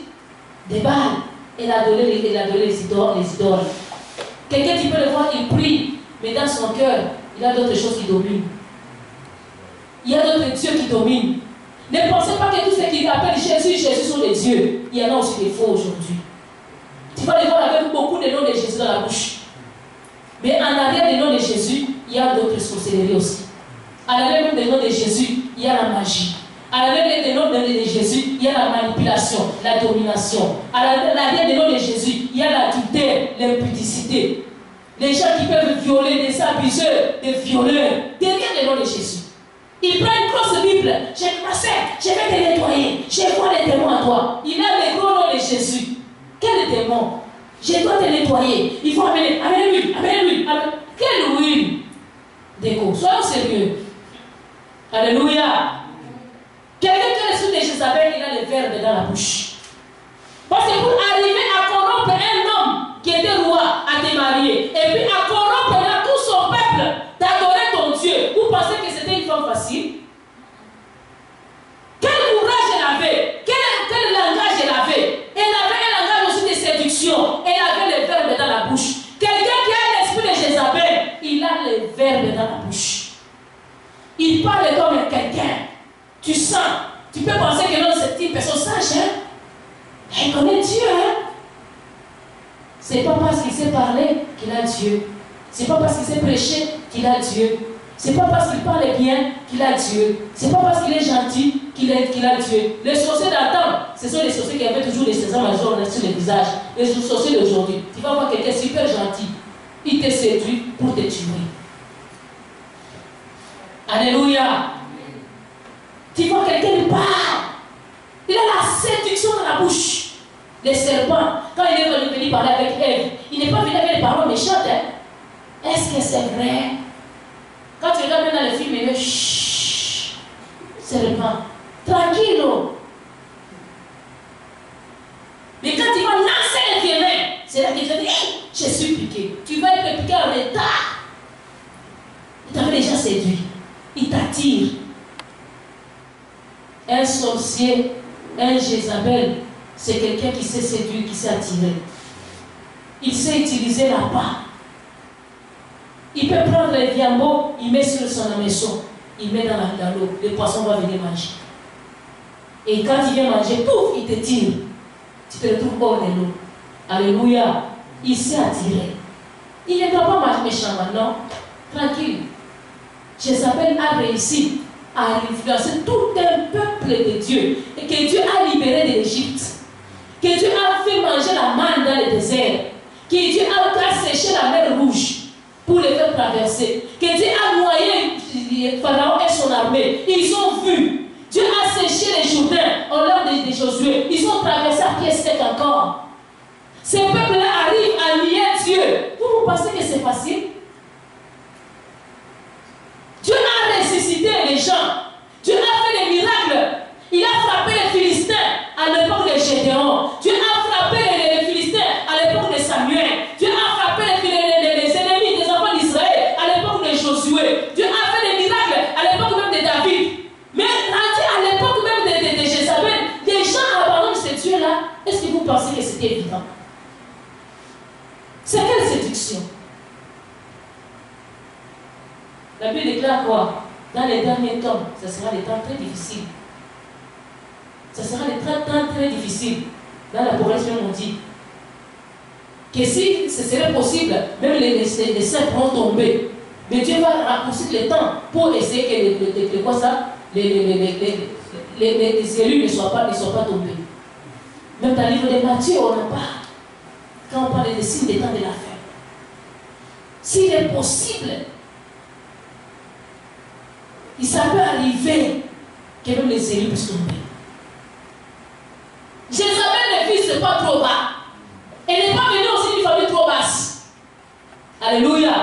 des Baals. Elle adorait les idoles. Quelqu'un qui peut le voir, il prie, mais dans son cœur, il y a d'autres choses qui dominent. Il y a d'autres dieux qui dominent. Ne pensez pas que tous ceux qui appellent Jésus sont des dieux. Il y en a aussi des faux aujourd'hui. Tu vas les voir avec beaucoup de noms de Jésus dans la bouche. Mais en arrière des noms de Jésus, il y a d'autres sorcelleries aussi. En arrière même des noms de Jésus, il y a la magie. À l'arrière des noms de Jésus, il y a la manipulation, la domination. À l'arrière des noms de Jésus, il y a l'adultère, l'impudicité. Les gens qui peuvent violer, des abuseurs, des violeurs. Derrière les noms de Jésus. Il prend une grosse Bible. Ma soeur, je vais te nettoyer. Je vois les démons en toi. Il a les gros noms de Jésus. Quel démon? Je dois te nettoyer. Il faut amener l'huile, amener l'huile. Quelle huile? Déco. Soyons sérieux. Alléluia. Quelqu'un qui est l'esprit de Jézabel, il a le verbe dans la bouche. Parce que pour arriver à corrompre un homme qui était roi, à te marier, et puis à corrompre là tout son peuple, d'adorer ton Dieu, vous pensez que c'était une femme facile? Quel courage elle avait? Quel langage elle avait? Elle avait un langage aussi de séduction. Elle avait le verbe dans la bouche. Quelqu'un qui a l'esprit de Jézabel, il a le verbe dans la bouche. Il parle comme quelqu'un. Tu sens, tu peux penser que non, c'est une personne sage, hein? Elle connaît Dieu, hein? C'est pas parce qu'il sait parler qu'il a Dieu. C'est pas parce qu'il sait prêcher qu'il a Dieu. C'est pas parce qu'il parle bien qu'il a Dieu. C'est pas parce qu'il est gentil qu'il a Dieu. Les sorciers d'antan, ce sont les sorciers qui avaient toujours des saisons majeures sur le visage. Les sorciers d'aujourd'hui, tu vas voir quelqu'un super gentil. Il te séduit pour te tuer. Alléluia. Tu vois quelqu'un qui parle. Il a la séduction dans la bouche. Les serpents, quand il est venu parler avec Ève, il n'est pas venu avec des paroles méchantes. Hein? Est-ce que c'est vrai? Quand tu regardes dans le film, il dit chut, serpent, tranquille. Mais quand il va lancer le venin, c'est là qu'il te dit hey, je suis piqué. Tu vas être piqué en retard. Il t'avait déjà séduit. Il t'attire. Un sorcier, un Jézabel, c'est quelqu'un qui sait séduire, qui sait attirer. Il sait utiliser la part. Il peut prendre les viandeaux, il met sur son hameçon, il met dans l'eau, le poisson va venir manger. Et quand il vient manger, pouf, il te tire. Tu te retrouves hors de l'eau. Alléluia. Il sait attirer. Il ne doit pas marcher méchamment, non. Tranquille. Jézabel a réussi à influencer tout un peuple de Dieu. Et que Dieu a libéré de l'Égypte. Que Dieu a fait manger la manne dans le désert. Que Dieu a séché la mer Rouge pour les faire traverser. Que Dieu a noyé Pharaon et son armée. Ils ont vu. Dieu a séché les Jourdains en leur est-ce que vous pensez que c'était évident? C'est quelle séduction? La Bible déclare quoi? Dans les derniers temps, ce sera des temps très difficiles. Ce sera des temps très difficiles. Dans l'Apocalypse, on dit que si ce serait possible, même les saints vont tomber. Mais Dieu va raccourcir le temps pour essayer que les élus ne soient pas tombés. Même dans le livre de Matthieu, on en parle. Quand on parle des signes des temps de la fin. S'il est possible, ça peut arriver que même les élus puissent tomber. Jézabel ne vise pas trop bas. Elle n'est pas venue aussi d'une famille trop basse. Alléluia.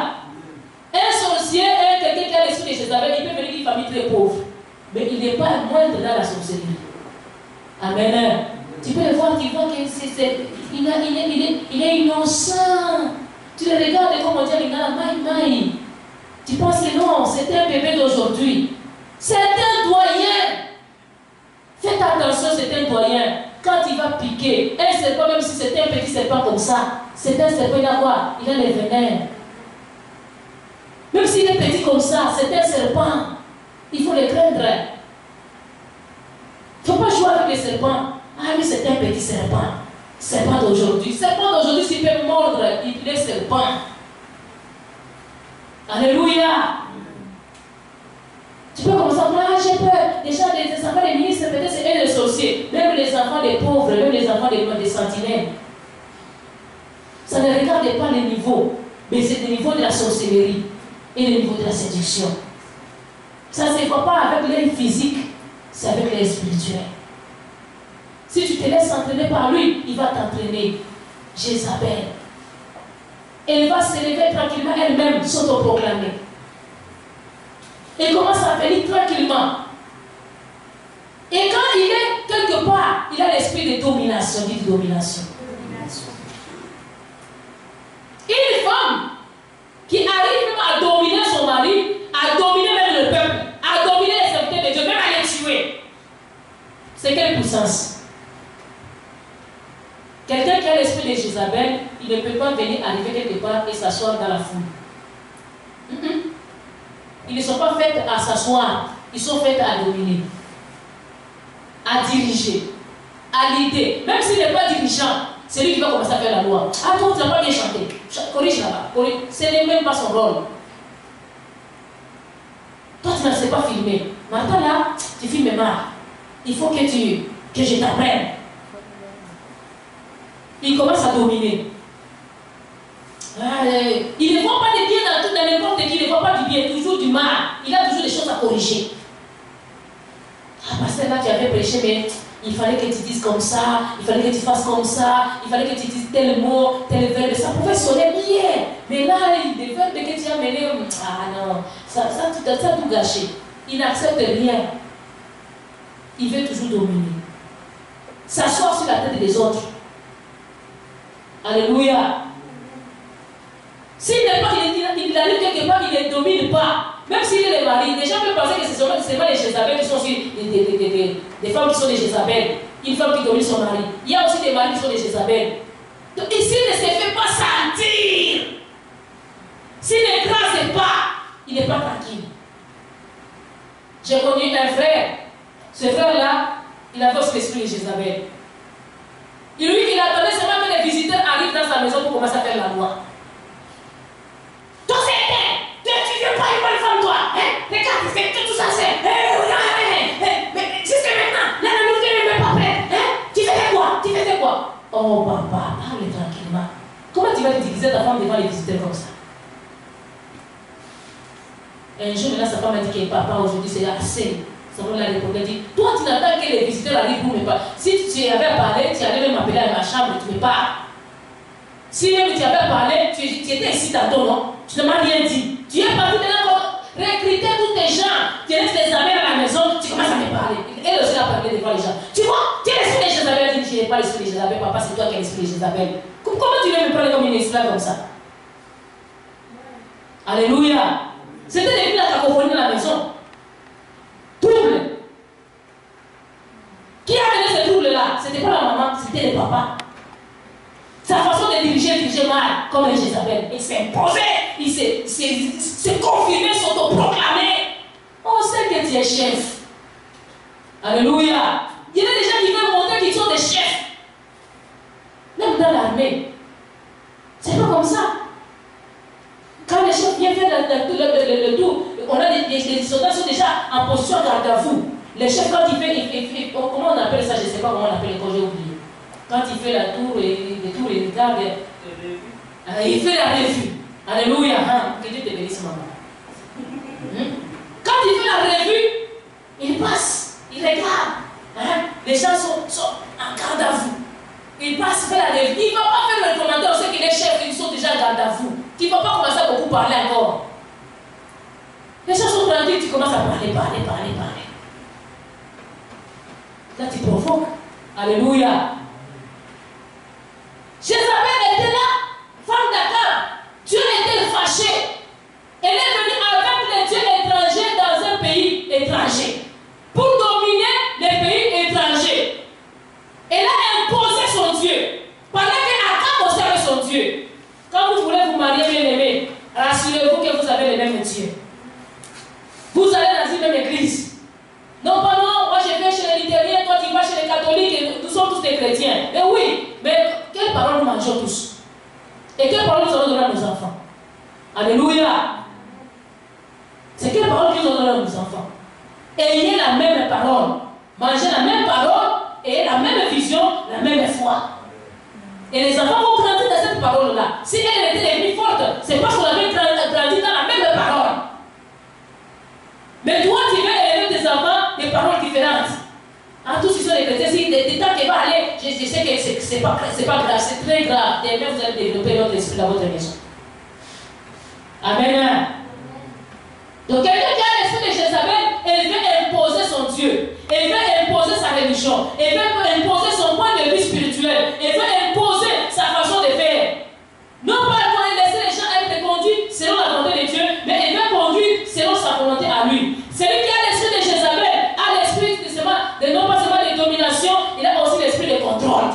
Un sorcier, quelqu'un qui a l'esprit de Jézabel, il peut venir d'une famille très pauvre. Mais il n'est pas moindre dans la sorcellerie. Amen. Tu peux le voir, tu vois qu'il est innocent. Tu le regardes comme on dit, il a maï. Tu penses que non, c'est un bébé d'aujourd'hui. C'est un doyen. Faites attention, c'est un doyen. Quand il va piquer, un serpent, même si c'est un petit serpent comme ça, c'est un serpent, il a quoi? Il a les venins. Même s'il est petit comme ça, c'est un serpent. Il faut le craindre. Il ne faut pas jouer avec les serpents. Ah oui, c'est un petit serpent. Serpent d'aujourd'hui. Serpent d'aujourd'hui, s'il peut mordre, il est serpent. Alléluia. Tu peux commencer à dire, ah, j'ai peur. Déjà, les enfants des ministres, peut-être c'est eux les sorciers. Même les enfants des pauvres, même les enfants des sentinelles. Ça ne regarde pas les niveaux, mais c'est le niveau de la sorcellerie et le niveau de la séduction. Ça ne se voit pas avec l'œil physique, c'est avec l'œil spirituel. Si tu te laisses entraîner par lui, il va t'entraîner. Jézabel. Elle va s'élever tranquillement elle-même, s'autoproclamer. Elle commence à venir tranquillement. Et quand il est quelque part, il a l'esprit de domination. Dites domination. Une femme qui arrive même à dominer son mari, à dominer même le peuple, à dominer les serviteurs de Dieu, même à les tuer. C'est quelle puissance? Quelqu'un qui a l'esprit de Jézabel, il ne peut pas venir arriver quelque part et s'asseoir dans la foule. Ils ne sont pas faits à s'asseoir, ils sont faits à dominer, à diriger, à l'idée. Même s'il n'est pas dirigeant, c'est lui qui va commencer à faire la loi. Ah, toi, tu n'as pas bien chanté. Corrige là-bas. Ce n'est même pas son rôle. Toi, tu ne sais pas filmer. Maintenant, là, tu filmes mal. Il faut que je t'apprenne. Il commence à dominer. Il ne voit pas de bien dans n'importe qui, il ne voit pas du bien, toujours du mal. Il a toujours des choses à corriger. Ah, pasteur, là, tu avais prêché, mais il fallait que tu dises comme ça, il fallait que tu fasses comme ça, il fallait que tu dises tel mot, tel verbe. Ça pouvait sonner bien. Mais là, les verbes que tu as menés, ah non, ça a tout gâché. Il n'accepte rien. Il veut toujours dominer. S'asseoir sur la tête des autres. Alléluia. S'il arrive quelque part, il ne domine pas. Même s'il est le mari, les gens peuvent penser que c'est seulement les Jézabel qui sont aussi des femmes qui sont des Jézabel. Une femme qui domine son mari. Il y a aussi des maris qui sont des Jézabel. Donc ici, il ne se fait pas sentir. S'il n'écrase pas, il n'est pas tranquille. J'ai connu un frère. Ce frère-là, il avait aussi l'esprit de Jézabel. Et lui, il attendait seulement que les visiteurs arrivent dans sa maison pour commencer à faire la loi. Toi, c'est tu viens pas une bonne femme, toi. Hein? Regarde, c'est tout ça, c'est. Mais jusqu'à maintenant, la nourriture ne m'est pas prête. Hein? Tu faisais quoi? Oh, papa, parle tranquillement. Comment tu vas utiliser ta femme devant les visiteurs comme ça? Un jour, maintenant, sa femme a dit que papa, aujourd'hui, c'est assez. Sa femme l'a répondu, elle dit, toi, tu n'attends que les visiteurs arrivent pour me parler. Si tu avais parlé, tu allais même m'appeler à ma chambre, tu me parles. Si même tu avais parlé, tu étais ici tantôt, non? Tu ne m'as rien dit. Tu es parti maintenant pour recruter tous tes gens. Tu laisses tes amis à la maison, tu commences à me parler. Elle aussi a parlé devant les gens. Tu vois, tu es l'esprit de Jézabel. Elle dit, tu n'es pas l'esprit de Jézabel, papa, c'est toi qui es l'esprit de Jézabel. Comment tu veux me parler comme une esclave comme ça? Alléluia. C'était depuis la cacophonie de la maison. Trouble. Qui a amené ce trouble-là? C'était pas la maman, activités de papa. Sa façon de diriger mal, comme les Jézabel. Il s'est imposé, il s'est confirmé, s'autoproclamé. On sait que tu es chef. Alléluia. Il y a des gens qui veulent montrer qu'ils sont des chefs. Même dans l'armée. C'est pas comme ça. Quand les chefs viennent faire le tour, on a des soldats qui sont déjà en position garde à vous. Les chefs, quand il fait, comment on appelle ça, je ne sais pas comment on appelle, quand j'ai oublié. Quand il fait la tour et il regarde, il fait la revue. Alléluia. Que Dieu te bénisse, maman. Quand il fait la revue, il passe, il regarde. Les gens sont en garde à vous. Il passe, fait la revue. Il ne va pas faire le commentaire, on sait que les chefs, ils sont déjà en garde à vous. Il ne va pas commencer à beaucoup parler encore. Les gens sont tranquilles, tu commences à parler. Là, tu provoques. Alléluia. Jézabel était là, femme d'Akab. Dieu était fâché. Elle est venue avec les dieux étrangers dans un pays étranger pour dominer les pays étrangers. Elle a imposé son Dieu. Pendant qu'Akab observait son Dieu. Quand vous voulez vous marier, bien aimé, rassurez-vous que vous avez les mêmes dieux. Vous allez dans une même église. Non, pas non, moi je vais chez les luthériens, toi tu vas chez les catholiques, et nous sommes tous des chrétiens. Mais oui, mais quelles paroles nous mangeons tous? Et quelles paroles nous allons donner à nos enfants? Alléluia. C'est quelles paroles qu'ils ont donné à nos enfants? Ayez la même parole, mangez la même parole, ayez la même vision, la même foi. Et les enfants vont grandir dans cette parole-là. Si elle était devenue forte, c'est parce qu'on avait grandi dans la même parole. Mais toi, tu veux élever tes enfants des paroles différentes. En tous ils sont des chrétiens, si des temps qui va aller, je sais que c'est pas grave, c'est très grave. Et même vous allez développer votre esprit dans votre maison. Amen. Donc quelqu'un qui a l'esprit de Jézabel, elle veut imposer son Dieu. Elle veut imposer sa religion. Elle veut imposer son point de vue spirituel. Elle veut imposer sa façon de faire. Non pas qu'on ait laissé les gens être conduits selon la volonté de Dieu, mais elle veut conduire selon sa volonté à lui. Celui qui a l'esprit de Jézabel a l'esprit de non pas seulement de domination, il a aussi l'esprit de contrôle.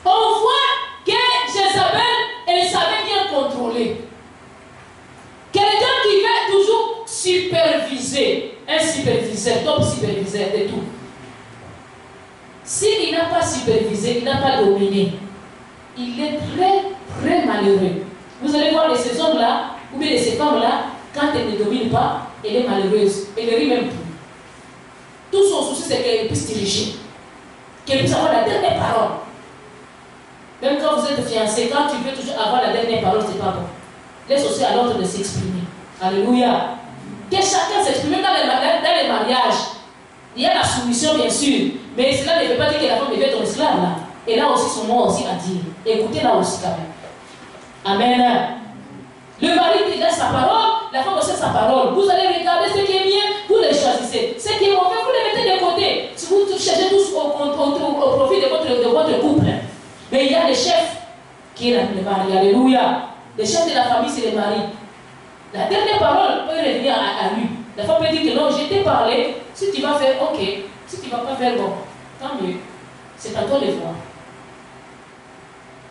On voit que Jézabel, elle savait bien contrôler. Quelqu'un qui veut toujours superviser, un superviseur, top superviseur de tout. S'il n'a pas supervisé, il n'a pas dominé, il est très très malheureux. Vous allez voir ces hommes-là, ou bien ces femmes-là, quand elles ne dominent pas, elle est malheureuse. Elle ne rit même plus. Tout son souci, c'est qu'elle puisse diriger. Qu'elle puisse avoir la dernière parole. Même quand vous êtes fiancé, quand tu veux toujours avoir la dernière parole, ce n'est pas bon. Laisse aussi à l'autre de s'exprimer. Alléluia. Que chacun s'exprime. Dans les mariages, il y a la soumission, bien sûr. Mais cela ne veut pas dire que la femme devait être esclave là. Elle a aussi son mot aussi à dire. Écoutez-la aussi quand même. Amen. Le mari qui laisse sa parole, la femme aussi sa parole. Vous allez regarder ce qui est bien, vous les choisissez. Ce qui est mauvais, vous les mettez de côté. Si vous cherchez tous au profit de votre couple. Mais il y a le chef qui est le mari. Alléluia. Le chef de la famille, c'est le mari. La dernière parole peut revenir à lui. La femme peut dire que non, je t'ai parlé. Si tu vas faire, ok. Si tu ne vas pas faire, bon, tant mieux. C'est à toi de voir.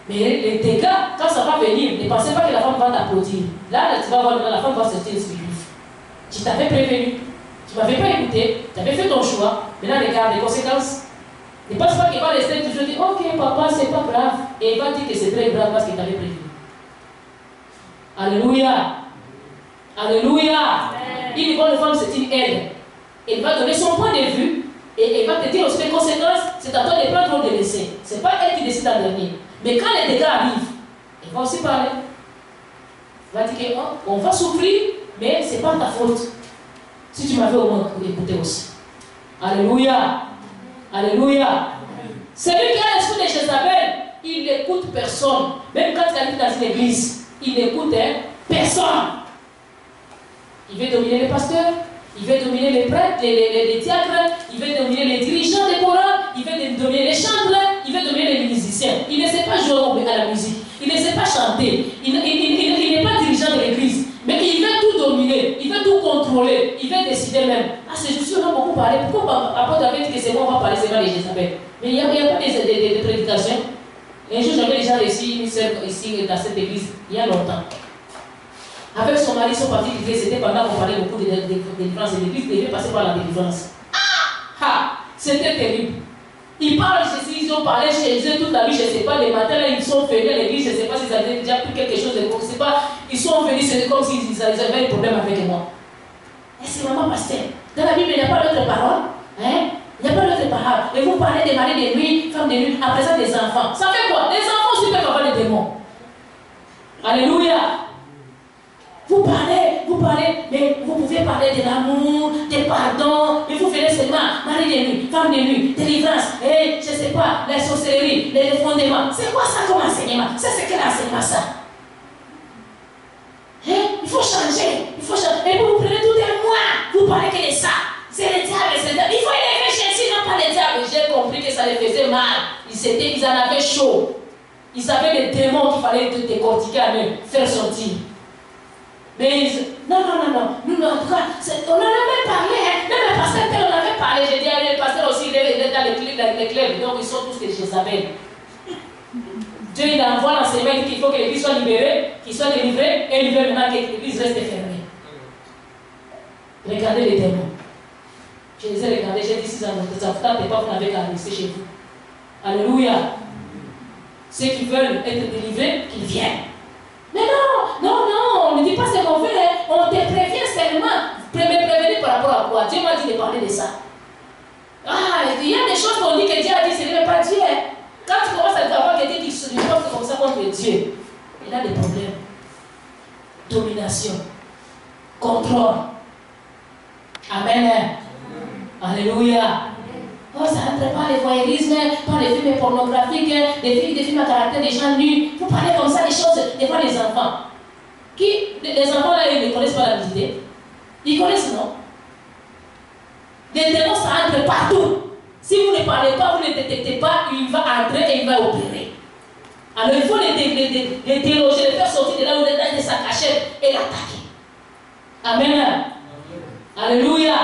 Mais les dégâts, quand ça va venir, ne pensez pas que la femme va t'applaudir. Là, tu vas voir, la femme va sortir ce livre. Je t'avais prévenu. Tu ne m'avais pas écouté. Tu avais fait ton choix. Maintenant, regarde les conséquences. Ne pense pas qu'il va rester toujours dire, ok, papa, c'est pas grave. Et il va dire que c'est très grave parce qu'il t'avait prévenu. Alléluia. Alléluia. Une bonne femme, c'est une aide. Elle va donner son point de vue et elle va te dire aussi les conséquences. C'est à toi de prendre ou de laisser. Ce n'est pas elle qui décide en dernier. Mais quand les dégâts arrivent, elle va aussi parler. Elle va dire qu'on va souffrir, mais ce n'est pas ta faute. Si tu m'avais au moins écouté aussi. Alléluia. Alléluia. Celui qui a l'esprit de Jézabel, il n'écoute personne. Même quand il habite dans une église, il n'écoute personne. Il veut dominer les pasteurs, il veut dominer les prêtres, les diacres, il veut dominer les dirigeants des chorales, il veut dominer les chantres, il veut dominer les musiciens. Il ne sait pas jouer à la musique, il ne sait pas chanter, il n'est pas dirigeant de l'église, mais il veut tout dominer, il veut tout contrôler, il veut décider même. Ah, c'est juste, on a beaucoup parlé. Pourquoi apôtre avait dit que c'est moi, on va parler, c'est l'enseignement de Jézabel. Mais il n'y a pas de prédication. Un jour, j'avais déjà reçu une sœur ici dans cette église, il y a longtemps. Avec son mari, ils sont partis prier. C'était pendant qu'on parlait beaucoup de délivrance. Et l'église devait passer par la délivrance. C'était terrible. Ils parlent chez ils ont parlé chez eux toute la nuit, je ne sais pas, les matins là, ils sont venus à l'église, je ne sais pas s'ils avaient déjà pris quelque chose de bon, je ne sais pas, ils sont venus, c'est comme s'ils avaient un problème avec moi. Et c'est maman pasteur. Dans la Bible, il n'y a pas d'autre parole. Hein? Il n'y a pas d'autre parole. Et vous parlez des maris de nuit, femmes de nuit, en présence des enfants. Ça fait quoi? Les enfants aussi peuvent avoir des démons. Alléluia. Vous parlez, mais vous pouvez parler de l'amour, du pardon, mais vous venez seulement, mari de nuit, femme de nuit, délivrance, et je ne sais pas, la sorcellerie, les fondements. C'est quoi ça comme enseignement? C'est quel enseignement ça? Hein? Il faut changer, Et vous prenez tout un mois, vous parlez que de ça. C'est le diable, c'est le diable. Il faut élever Jésus, non pas le diable. J'ai compris que ça les faisait mal. Ils en avaient chaud. Ils avaient des démons qu'il fallait décortiquer à eux, faire sortir. Mais non, nous, en tout cas, on en avait parlé, hein. Même le pasteur, on avait parlé, j'ai dit, le pasteur aussi, il est dans les clubs, donc ils sont tous des Jézabel. Dieu, il envoie l'enseignement qu'il faut que l'église soit libérée, qu'il soit délivré, et il veut maintenant que l'église reste fermée. Regardez les démons. Je les ai regardés, j'ai dit, si ça ne vous tente pas, vous n'avez qu'à rester chez vous. Alléluia. Ceux qui veulent être délivrés, qu'ils viennent. Mais non, on ne dit pas ce qu'on fait, hein. On te prévient seulement. Prévenir par rapport à quoi? Dieu m'a dit de parler de ça. Il y a des choses qu'on dit que Dieu a dit, ce n'est pas Dieu. Quand tu commences à avoir quelqu'un qui se porte comme ça contre Dieu, il a des problèmes. Domination, contrôle. Amen. Alléluia. Oh, ça n'entre pas les voyeurismes, pas les films pornographiques, des films à caractère des gens nus. Vous parlez comme ça des choses, des fois les enfants. Les enfants là, ils ne connaissent pas la vérité. Ils connaissent, non? Des démons, ça entre partout. Si vous ne parlez pas, vous ne détectez pas, il va entrer et il va opérer. Alors il faut les déloger, les faire sortir de là où il est dans sa cachette et l'attaquer. Amen. Alléluia.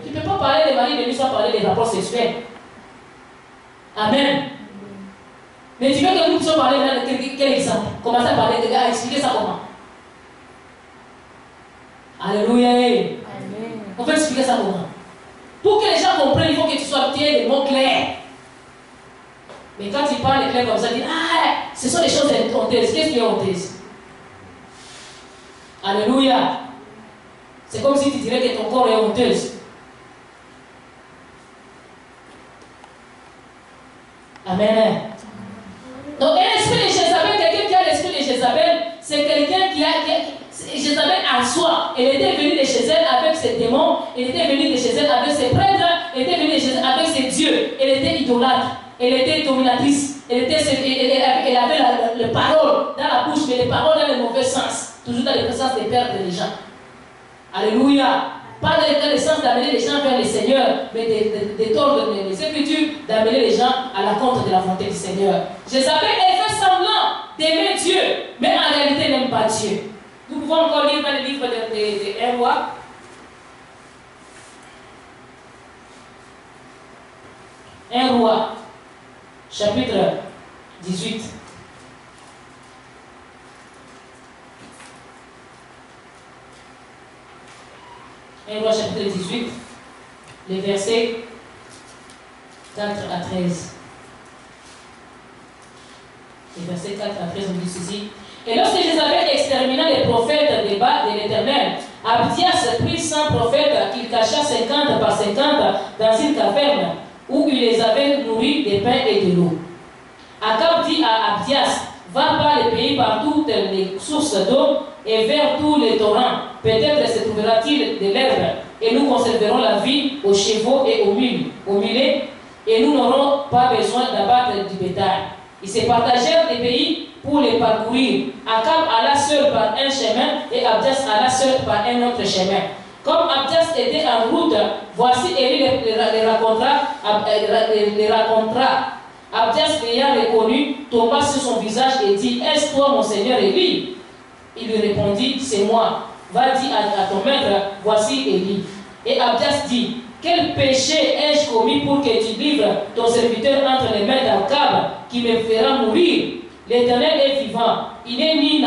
Tu ne peux pas parler des maris de nuit sans parler des rapports sexuels. Amen. Mais tu veux que nous puissions parler de quel exemple? Commencer à parler de gars, expliquer ça comment? Alléluia. Amen. On peut expliquer ça comment? Pour que les gens comprennent, il faut que tu sois bien des mots clairs. Mais quand tu parles clair comme ça, tu dis, ce sont des choses honteuses. Qu'est-ce qui est honteuse? Alléluia. C'est comme si tu dirais que ton corps est honteuse. Amen. Donc, un esprit de Jézabel, quelqu'un qui a l'esprit de Jézabel, c'est quelqu'un qui a Jézabel en soi. Elle était venue de chez elle avec ses démons, elle était venue de chez elle avec ses prêtres, elle était venue de chez elle avec ses dieux. Elle était idolâtre, elle était dominatrice, elle avait la parole dans la bouche, mais les paroles dans le mauvais sens, toujours dans le sens de perdre les gens. Alléluia. Pas dans le sens d'amener les gens vers le Seigneur, mais de tordre les Écritures, d'amener les gens à la contre de la volonté du Seigneur. Jézabel, elle fait semblant d'aimer Dieu, mais en réalité, elle n'aime pas Dieu. Nous pouvons encore lire dans le livre de 1 roi. Un roi, chapitre 18. Un roi chapitre 18, les versets 4 à 13. Les versets 4 à 13, on dit ceci. Et lorsque Jézabel extermina les prophètes des bas de l'Éternel, Abdias prit 100 prophètes qu'il cacha 50 par 50 dans une caverne où il les avait nourris de pain et de l'eau. Akab dit à Abdias, va par les pays par toutes les sources d'eau et vers tous les torrents. Peut-être se trouvera-t-il de l'herbe, et nous conserverons la vie aux chevaux et aux mulets, et nous n'aurons pas besoin d'abattre du bétail. Ils se partagèrent les pays pour les parcourir. Akab alla seul par un chemin, et Abdias alla seul par un autre chemin. Comme Abdias était en route, voici Élie les racontera. Abdias l'ayant reconnu, tomba sur son visage et dit, est-ce toi mon Seigneur Élie? Il lui répondit, c'est moi. Va dire à ton maître, voici Élie. Et Abdias dit, quel péché ai-je commis pour que tu livres ton serviteur entre les mains d'Akab, qui me fera mourir? L'Éternel est vivant. Il n'est ni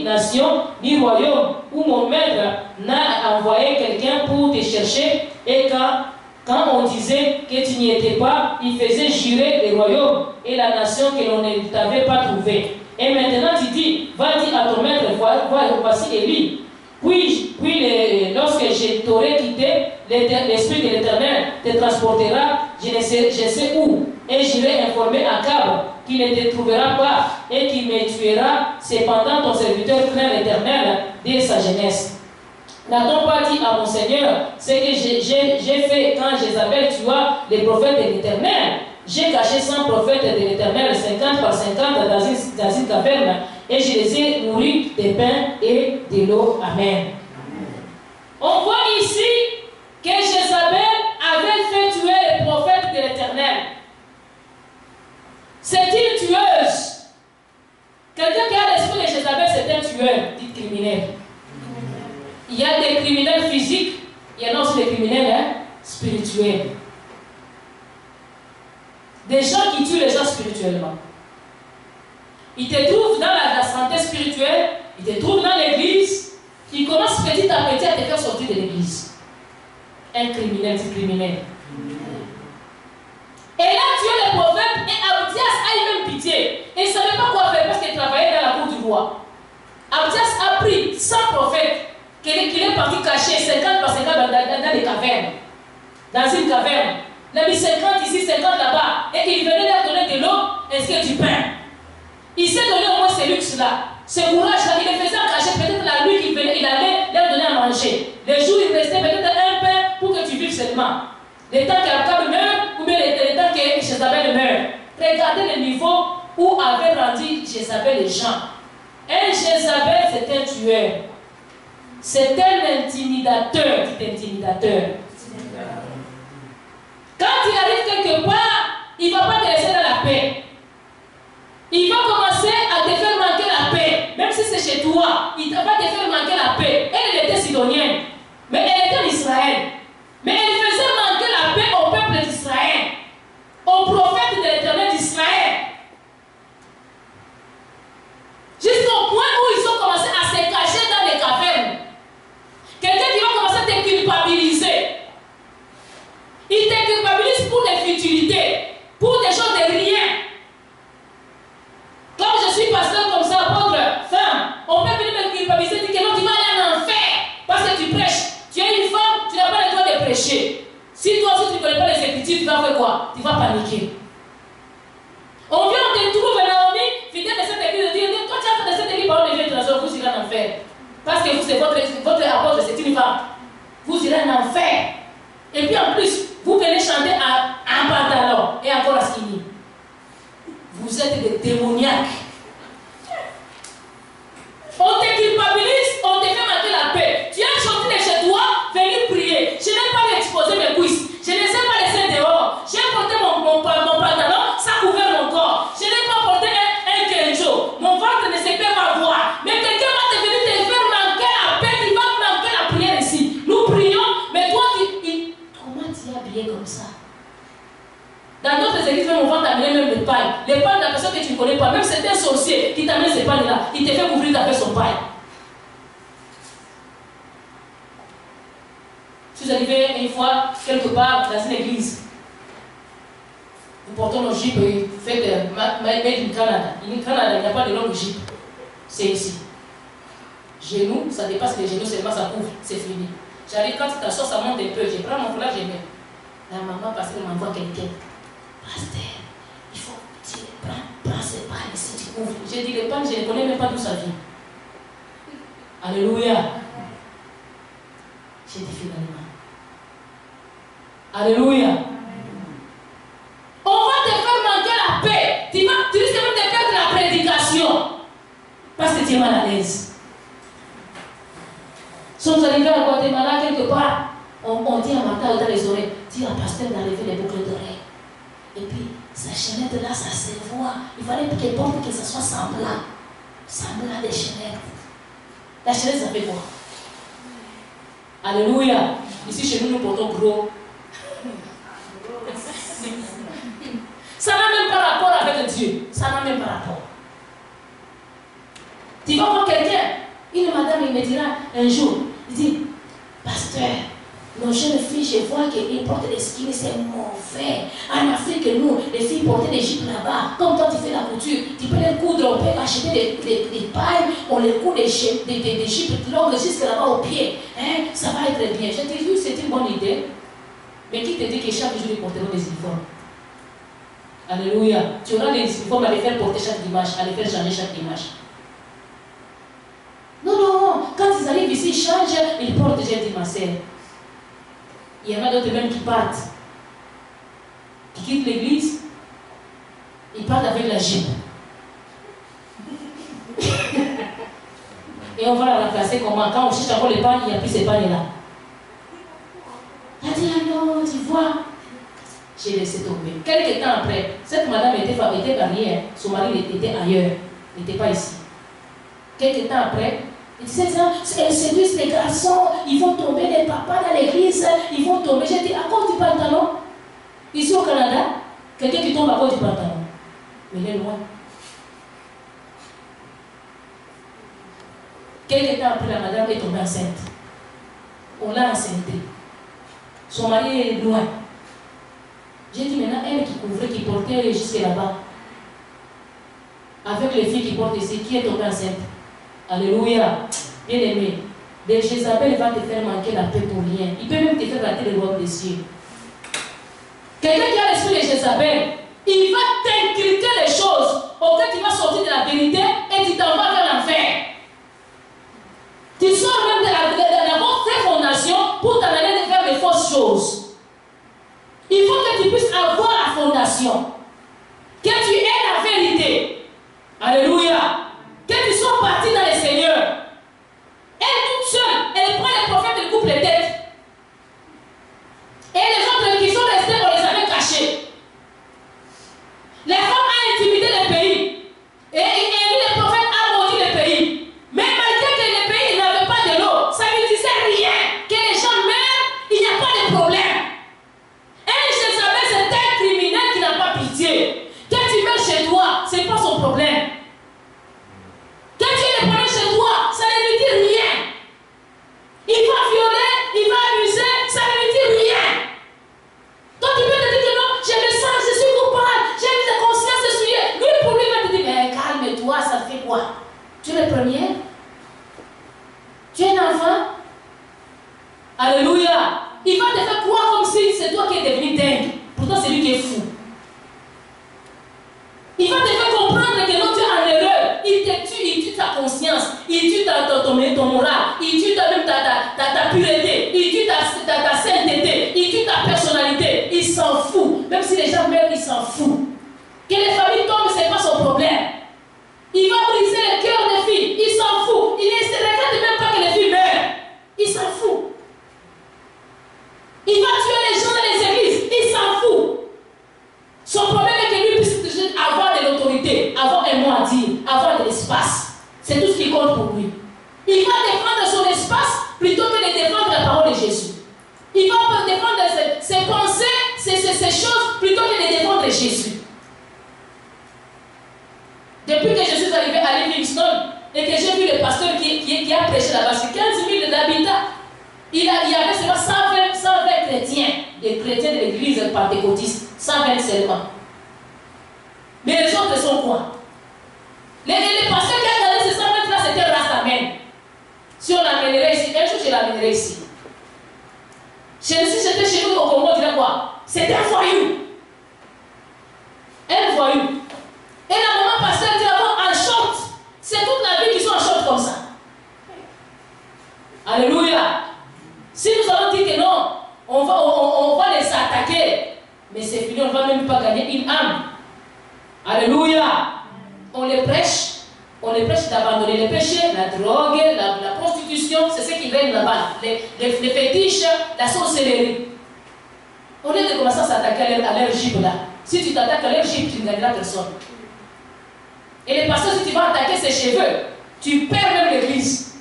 nation, ni royaume, où mon maître n'a envoyé quelqu'un pour te chercher, et quand on disait que tu n'y étais pas, il faisait jurer les royaumes et la nation que l'on ne t'avait pas trouvé. Et maintenant tu dis, va dire à ton maître, voici Élie. Puis lorsque je t'aurai quitté, l'Esprit de l'Éternel te transportera, je sais où, et j'irai informer Akab qu'il ne te trouvera pas et qu'il me tuera. Cependant, ton serviteur craint l'Éternel dès sa jeunesse. N'a-t-on pas dit à mon Seigneur ce que j'ai fait quand Jézabel tua les prophètes de l'Éternel? J'ai caché 100 prophètes de l'Éternel, 50 par 50 dans une caverne, et je les ai nourris de pain et de l'eau. Amen. On voit ici que Jézabel avait fait tuer les prophètes de l'Éternel. C'est une tueuse. Quelqu'un qui a l'esprit de Jézabel, c'est un tueur, dit criminel. Il y a des criminels physiques, il y en a aussi des criminels spirituels. Des gens qui tuent les gens spirituellement. Ils te trouvent dans la santé spirituelle, ils te trouvent dans l'église, ils commencent petit à petit à te faire sortir de l'église. Un criminel, c'est criminel. Et là, tué les prophètes, et Abdias a eu même pitié. Et il ne savait pas quoi faire parce qu'il travaillait dans la cour du roi. Abdias a pris 100 prophètes qu'il est parti cacher 50 par 50 dans des cavernes. Dans une caverne. Il a mis 50 ici, 50 là-bas. Et il venait leur donner de l'eau ainsi que du pain. Il s'est donné au moins ce luxe-là. Ce courage-là, il les faisait en cacher. Peut-être la nuit qu'il venait, il allait leur donner à manger. Les jours, il restait peut-être un pain pour que tu vives seulement. Le temps qu'Akab meurt, ou bien le temps que Jézabel meurt. Regardez le niveau où avait rendu Jézabel les gens. Un Jézabel, c'est un tueur. C'est un intimidateur, dit intimidateur. Quand il arrive quelque part, il ne va pas te laisser dans la paix. Il va commencer à te faire manquer la paix. Même si c'est chez toi, il va te faire manquer la paix. Elle était sidonienne, mais elle était en Israël. Mais elle faisait manquer la paix au peuple d'Israël, aux prophètes de l'Éternel d'Israël. Jusqu'au point où ils ont commencé à se cacher dans les cavernes. Quelqu'un qui va commencer à te culpabiliser. Il te culpabilise pour des futilités, pour des choses de rien. Comme je suis pasteur comme ça, apôtre, femme, on peut venir me culpabiliser et dire que non, tu vas aller en enfer parce que tu prêches. Tu es une femme, tu n'as pas le droit de prêcher. Si toi aussi tu ne connais pas les Écritures, tu vas faire quoi? Tu vas paniquer. On vient, on te trouve, Naomi, fidèle de cette église, de dire, toi tu as fait de cette église, par exemple, vous irez en enfer. Parce que vous, c'est votre apôtre, c'est une femme. Vous irez en enfer. Et puis en plus, vous venez chanter en pantalon et encore à skinny. Vous êtes des démoniaques. On te culpabilise, on te fait manquer la paix. Tu as chanté de chez toi, venir prier. Je n'ai pas exposé mes cuisses. Je ne les ai pas laissés dehors. J'ai porté mon pantalon, ça couvert mon corps. Je n'ai pas porté un kenjo. Mon ventre ne sait pas voir. Mais quelqu'un va te venir te faire manquer la paix, il va manquer la prière ici. Nous prions, mais toi, comment tu es habillé comme ça? Dans d'autres églises, on va t'amener même le paille. Les pailles de la personne que tu ne connais pas, même c'est un sorcier qui t'amène ces pailles-là, il te fait couvrir avec son paille. Si vous arrivez une fois, quelque part, dans une église, vous portez nos jupes et vous faites made in Canada. In Canada, il n'y a pas de longue jupe. C'est ici. Genoux, ça dépasse les genoux, seulement ça couvre, c'est fini. J'arrive quand tu t'assois, ça monte un peu. Je prends mon foulard, je mets. La maman, parce qu'elle m'envoie quelqu'un. Pasteur, il faut que tu prends ces pannes ici, tu ouvres. J'ai dit les pannes, je ne connais même pas d'où ça vient. Alléluia. J'ai dit finalement. Alléluia. On va te faire manquer la paix. Tu risques même de perdre la prédication. Parce que tu es mal à l'aise. Sommes arrivés à Guatemala quelque part. On dit à Martha dans les oreilles, dis à pasteur d'enlever les boucles d'oreilles. Et puis, sa chaînette là, ça se voit. Il fallait qu'elle porte que ça soit semblant. Semblant des chaînettes. La chaînette, ça fait quoi? Alléluia. Ici, chez nous, nous portons gros. Ça n'a même pas rapport avec Dieu. Ça n'a même pas rapport. Tu vas voir quelqu'un, une madame, il me dira un jour, il dit, pasteur, nos jeunes filles, je vois qu'elles portent des skins, c'est mauvais. En Afrique, nous, les filles portaient des jupes là-bas. Comme toi, tu fais la couture, tu peux les coudre, on peut acheter des pailles, on les coud des jupes longues jusque là-bas au pied. Hein? Ça va être bien. Je te dis, c'est une bonne idée. Mais qui te dit que chaque jour, ils porteront des uniformes? Alléluia. Tu auras des uniformes à les faire porter chaque dimanche, à les faire changer chaque dimanche. Non, non, quand ils arrivent ici, ils changent, ils portent déjà des macères. Il y en a d'autres même qui partent, qui quittent l'église, ils partent avec la jupe. Et on va la remplacer comment? Quand on cherche encore les pannes, il n'y a plus ces pannes-là. Elle a dit, ah non, tu vois. J'ai laissé tomber. Quelques temps après, cette madame était mariée, son mari était ailleurs, n'était pas ici. Quelques temps après, elle disait ça, elles séduisent les garçons, ils vont tomber, les papas dans l'église, ils vont tomber. J'ai dit, à cause du pantalon, ici au Canada, quelqu'un qui tombe à cause du pantalon, mais il est loin. Quelques temps après, la madame est tombée enceinte. On l'a enceintée. Son mari est loin. J'ai dit maintenant, elle qui couvrait, qui portait jusque là-bas, avec les filles qui portent ici, qui est tombée enceinte? Alléluia. Bien aimé. De Jézabel va te faire manquer la paix pour rien. Il peut même te faire rater le royaume des cieux. Quelqu'un qui a l'esprit de Jézabel, il va t'inculquer les choses auxquelles tu vas sortir de la vérité et tu t'en vas vers l'enfer. Tu sors même de la vraie fondation pour t'amener vers les fausses choses. Il faut que tu puisses avoir la fondation. Que tu aies la vérité. Alléluia. Que tu sois parti dans le Seigneur. Elle toute seule, elle prend les prophètes, elle coupe les têtes. Et les autres qui sont restés, on les avait cachés. Les femmes ont intimidé le pays. Et les prophètes ont maudit le pays. Mais malgré que le pays n'avait pas de l'eau, ça ne disait rien. Que les gens meurent, il n'y a pas de problème. Jézabel, c'est un criminel qui n'a pas pitié. Que tu mets chez toi, ce n'est pas son problème. Que tu le prennes chez toi, ça ne lui dit rien. Il va violer, il va abuser, ça ne lui dit rien. Donc tu peux te dire que non, je me sens, je suis coupable, j'ai mis la conscience de souiller. Lui, pour lui, il va te dire, mais calme-toi, ça fait quoi? Tu es le premier? Tu es un enfant? Alléluia. Il va te faire croire comme si c'est toi qui es devenu dingue. Pourtant, c'est lui qui est fou. Il va te faire comprendre que non, tu es en erreur. Il te tue, il tue ta conscience. Il tue ton moral. Il tue même ta pureté. Il tue ta sainteté. Il tue ta personnalité. Il s'en fout. Même si les gens meurent, il s'en fout. Que les familles tombent, ce n'est pas son problème. Il va briser le cœur des filles. Il s'en fout. Il ne se regarde même pas que les filles meurent. Il s'en fout. Il va tuer les gens dans les églises. Il s'en fout. Son problème est que lui puisse avoir de l'autorité, avoir un mot à dire, avoir de l'espace. C'est tout ce qui compte pour lui. Il va défendre son espace plutôt que de défendre la parole de Jésus. Il va défendre ses pensées, ses choses, plutôt que de défendre Jésus. Depuis que je suis arrivé à Livingston et que j'ai vu le pasteur qui a prêché là-bas, c'est 15 000 habitants. Il y avait seulement 120 chrétiens, des chrétiens de l'église pentecôtiste, 120 seulement. Mais les autres sont quoi? Les pasteurs qui ont gardé ces 120 là, c'était Rastaman. Si on l'amènerait ici, un jour je l'amènerais ici. Si j'étais chez nous au Congo, on dirait quoi? C'était un voyou. Un voyou. Et la maman pasteur dit d'abord en short. C'est toute la vie qu'ils sont en short comme ça. Alléluia. Si nous allons dire que non, on va les attaquer, mais c'est fini, on ne va même pas gagner une âme. Alléluia. On les prêche d'abandonner les péchés, la drogue, la prostitution, c'est ce qui règne là-bas, les fétiches, la sorcellerie. Au lieu de commencer à s'attaquer à leur gîte là, si tu t'attaques à leur gîte, tu ne gagneras personne. Et les pasteurs, si tu vas attaquer ses cheveux, tu perds même l'église.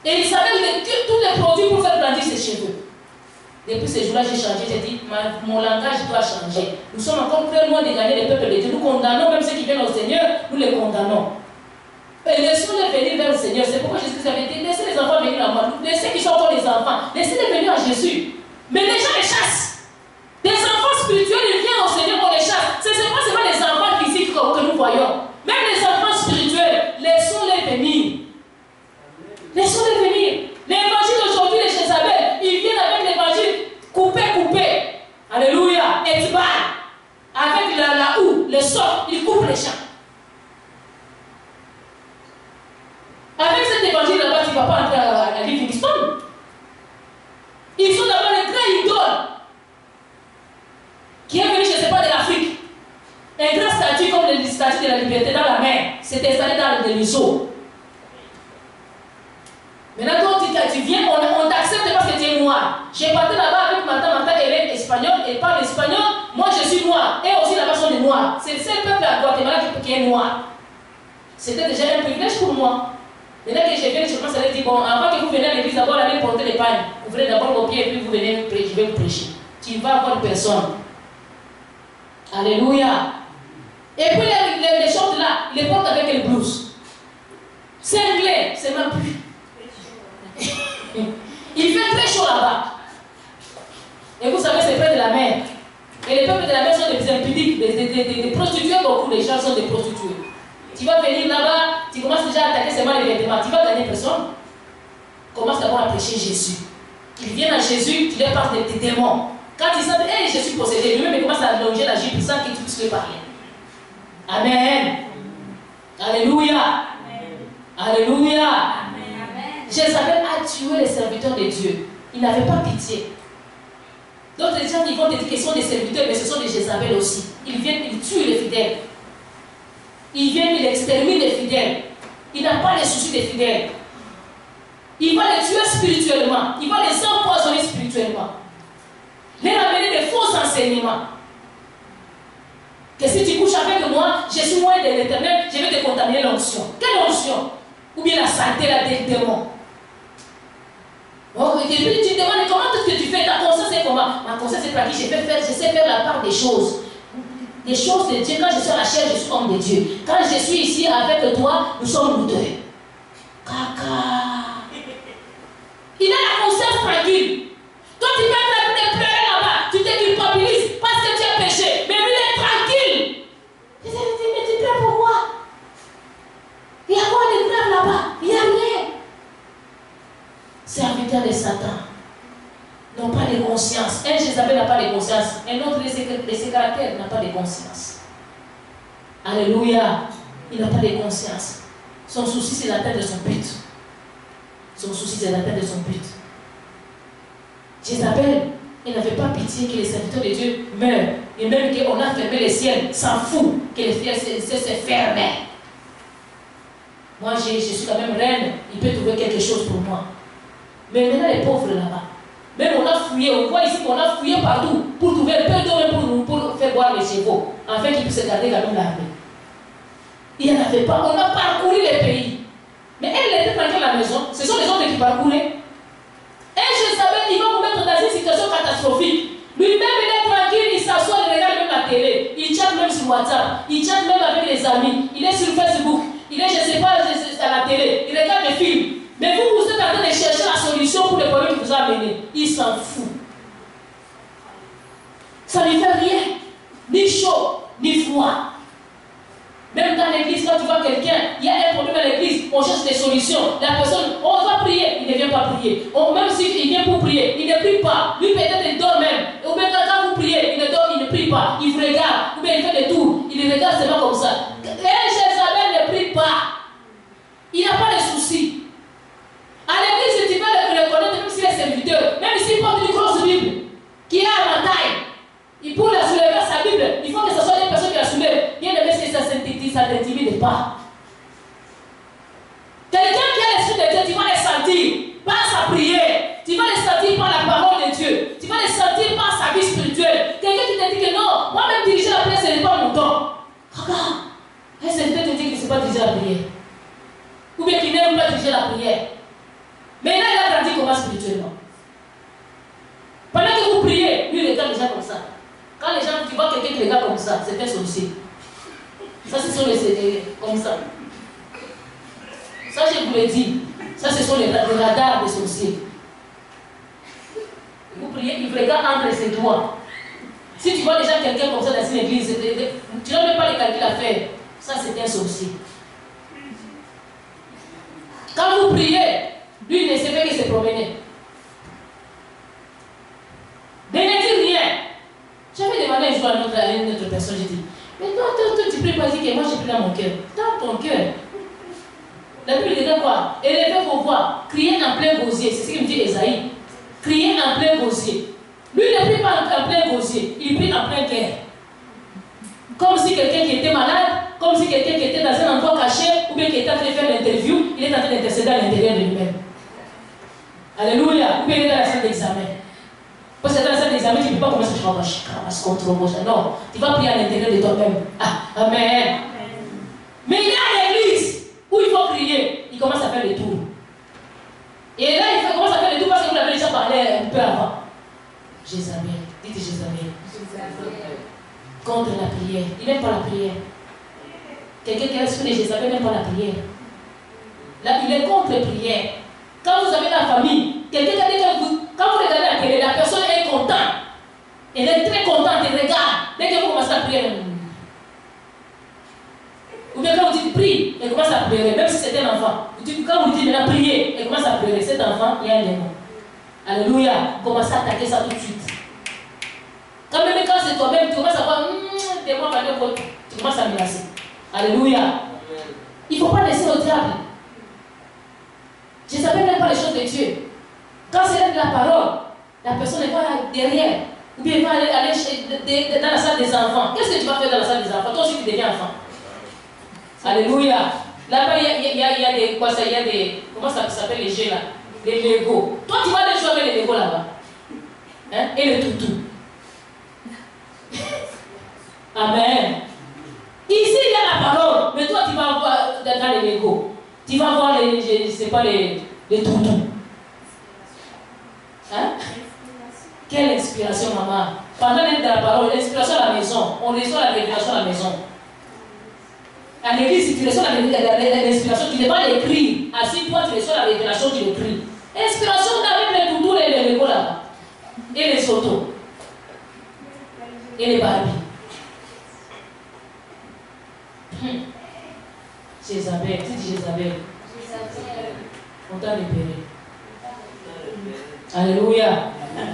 Et il savait tous les produits pour faire grandir ses cheveux. Depuis ce jour-là, j'ai changé. J'ai dit, mon langage doit changer. Nous sommes encore très loin de gagner les peuples de Dieu. Nous condamnons même ceux qui viennent au Seigneur, nous les condamnons. Et laissons-les venir vers le Seigneur. C'est pourquoi Jésus avait dit, laissez les enfants venir à moi. Laissez qu'ils sont encore des enfants. Laissez-les venir à Jésus. Mais les gens les chassent. Des enfants spirituels, ils viennent au Seigneur, on les chasse. Ce n'est pas seulement les enfants physiques que nous voyons. Même les enfants spirituels, laissons-les venir. Laissons-les venir. L'évangile d'aujourd'hui de Jézabel, ils viennent avec l'évangile coupé. Alléluia. Et tu vas avec la houe, le sort, ils coupent les champs. Avec cet évangile là-bas, tu ne vas pas entrer à Livingstone. Ils sont d'abord les grands idoles qui est venu, je ne sais pas, de l'Afrique. Un grand statue comme le statue de la liberté dans la mer, s'est installé dans le ruisseau. Maintenant, quand tu viens, on t'accepte parce que tu es noir. J'ai parti là-bas avec ma tante, elle est espagnole, elle parle espagnol, moi je suis noir. Et aussi là-bas sont des noirs. C'est le seul peuple à Guatemala qui est noir. C'était déjà un privilège pour moi. Maintenant que je viens, je pense qu'elle dit, bon, avant que vous veniez à l'église, d'abord allez porter les pagnes. Vous venez d'abord vos pieds et puis vous venez, je vais vous prêcher. Tu vas voir personne. Alléluia. Et puis les shorts là, ils les portent avec les blouses. C'est anglais, c'est même plus. Il fait très chaud là-bas. Et vous savez, c'est près de la mer. Et les peuples de la mer sont des impudiques, des prostituées, beaucoup de gens sont des prostituées. Tu vas venir là-bas, tu commences déjà à attaquer seulement les vêtements, tu vas gagner personne. Commence d'abord à prêcher Jésus. Ils viennent à Jésus, tu leur parles des démons. Quand ils savent, hey, je suis possédé, lui-même il commence à longer la jupe sans qu'ils puissent lui parler. Amen. Alléluia. Amen. Alléluia. Jézabel a tué les serviteurs de Dieu. Il n'avait pas pitié. D'autres gens qui vont te dire qu'ils sont des serviteurs, mais ce sont des Jézabel aussi. Ils viennent, ils tuent les fidèles. Ils viennent, ils exterminent les fidèles. Il n'a pas les soucis des fidèles. Il va les tuer spirituellement. Il va les empoisonner spirituellement. Les ramener des faux enseignements. Que si tu couches avec moi, je suis loin de l'Éternel, je vais te contaminer l'onction. Quelle onction? Ou bien la santé, la démon. Oh, et puis tu te demandes comment est-ce que tu fais, ta conscience est comment? Ma conscience est pratique, je sais faire la part des choses. Des choses de Dieu. Quand je suis à la chair, je suis homme de Dieu. Quand je suis ici avec toi, nous sommes nous deux. Caca. Il a la conscience tranquille. Toi, tu vas te pleurer là-bas, tu te culpabilises parce que tu as péché. Mais lui, il est tranquille. Je te dis, mais tu pleures pourquoi? Il y a quoi de grave là-bas? Il n'y a rien. Serviteur de Satan n'ont pas de conscience. Un Jézabel n'a pas de conscience. Un autre de ses caractères n'a pas de conscience. Alléluia. Il n'a pas de conscience. Son souci, c'est l'atteinte de son but. Son souci, c'est l'atteinte de son but. Jézabel, il n'avait pas pitié que les serviteurs de Dieu meurent. Et même qu'on a fermé les ciels, s'en fout que les ciels se ferment. Moi, je suis quand même reine. Il peut trouver quelque chose pour moi. Mais maintenant, les pauvres là-bas, même on a fouillé, on voit ici qu'on a fouillé partout pour trouver un peu d'eau pour faire boire les chevaux, afin qu'ils puissent garder quand même l'armée. Il n'y en avait pas. On a parcouru les pays. Mais elle était tranquille à la maison. Ce sont les autres qui parcouraient. Et je savais, il va vous mettre dans une situation catastrophique. Lui-même, il est tranquille, il s'assoit, il regarde même la télé. Il chatte même sur WhatsApp. Il chatte même avec les amis. Il est sur Facebook. Il est, je ne sais pas, à la télé. Il regarde des films. Mais vous, vous êtes en train de chercher la solution pour le problème qui vous a amené. Il s'en fout. Ça ne lui fait rien. Ni chaud, ni froid. Même dans l'église, quand tu vois quelqu'un, il y a un problème à l'église, on cherche des solutions. La personne, on va prier, il ne vient pas prier. Même s'il vient pour prier, il ne prie pas. Lui, peut-être, il dort même. Ou bien quand vous priez, il ne dort, il ne prie pas. Il vous regarde. Ou bien il fait des tours. Il regarde seulement comme ça. Et Jézabel ne prie pas. Il n'a pas de soucis. À l'église, tu vas le reconnaître, même s'il est serviteur, même s'il porte une grosse Bible, qui est à la taille. Il pour la soulever sa Bible, il faut que ce soit des personnes qui la soulèvent. Bien aimé, si ça ne t'intimide pas. Quelqu'un qui a l'esprit de Dieu, tu vas les sentir par sa prière, tu vas les sentir par la parole de Dieu, tu vas les sentir par sa vie spirituelle. Quelqu'un qui te dit que non, moi-même diriger la prière, ce n'est pas mon don. Regarde, un serviteur te dit qu'il ne sait pas diriger la prière. Ou bien qu'il n'aime pas diriger la prière. vois quelqu'un qui regarde comme ça, c'est un sorcier. Ça, ce sont les comme ça. Ça, je vous l'ai dit. Ça, ce sont les radars des sorciers. Vous priez, il regarde entre ses doigts. Si tu vois déjà quelqu'un comme ça dans une église, tu n'as même pas les calculs à faire. Ça, c'est un sorcier. Quand vous priez, lui, il ne sait pas qu'il se promenait. De ne dire rien. J'avais demandé un jour à une autre personne, j'ai dit, mais toi, tu pries pas, dis que moi, j'ai pris dans mon cœur. Dans ton cœur. La Bible dit quoi? Élevez vos voix, criez en plein gosier. C'est ce qu'il me dit Esaïe. Criez en plein gosier. Lui, il ne prie pas en plein gosier, il prie en plein cœur. Comme si quelqu'un qui était malade, comme si quelqu'un qui était dans un endroit caché, ou bien qui était en train de faire l'interview, il est en train d'intercéder à l'intérieur de lui-même. Alléluia. Ou bien il est dans la salle d'examen. Parce que dans la salle d'examen, tu ne peux pas commencer à se contrôler. Non, tu vas prier à l'intérieur de toi-même. Ah, Amen. Mais il est à l'église où il faut crier. Il commence à faire le tour. Et là, il commence à faire le tour parce que vous l'avez déjà parlé un peu avant. Jézabel. Dites Jézabel. Contre la prière. Il n'aime pas la prière. Quelqu'un qui reste de Jézabel n'aime pas la prière. Là, il est contre la prière. Quand vous avez la famille, quelqu'un qui a dit que quand vous regardez la télé, la personne est contente. Elle est très contente, elle regarde. Dès que vous commencez à prier, ou bien quand vous dites prie, elle commence à pleurer, même si c'est un enfant. Quand vous dites maintenant prier, elle commence à pleurer. Cet enfant, il y a un démon. Alléluia. Commencez à attaquer ça tout de suite. Quand même quand c'est toi-même, tu commences à voir, démon, tu commences à menacer. Alléluia. Il ne faut pas laisser au diable. Je ne savais même pas les choses de Dieu. Quand c'est la parole, la personne va derrière. Ou bien elle va aller dans la salle des enfants. Qu'est-ce que tu vas faire dans la salle des enfants? Toi aussi tu deviens enfant. Alléluia. Là-bas, il y a des. Quoi ça? Il y a des. Comment ça s'appelle les jeux là? Les Lego. Toi, tu vas aller jouer avec les Lego là-bas. Hein? Et le toutou. Amen. Ici, il y a la parole. Mais toi, tu vas voir dans les Lego. Tu vas voir les. Je ne sais pas, les toutous. Hein? Quelle inspiration, maman. Pendant l'être de la parole, l'inspiration à la maison. On reçoit la révélation à la maison. À l'église, si tu reçois l'inspiration, tu ne vas pas l'écrire. Assis, toi, tu reçois la révélation, tu l'écris. Inspiration avec les toutous et les Lego là-bas. Et les autos. Et les Barbies. Jézabel, dis Jézabel. On t'a libéré. Alléluia.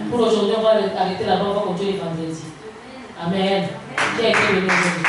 Pour aujourd'hui, on va arrêter là-bas, on va continuer le vendredi. Amen. Qui a été béni aujourd'hui?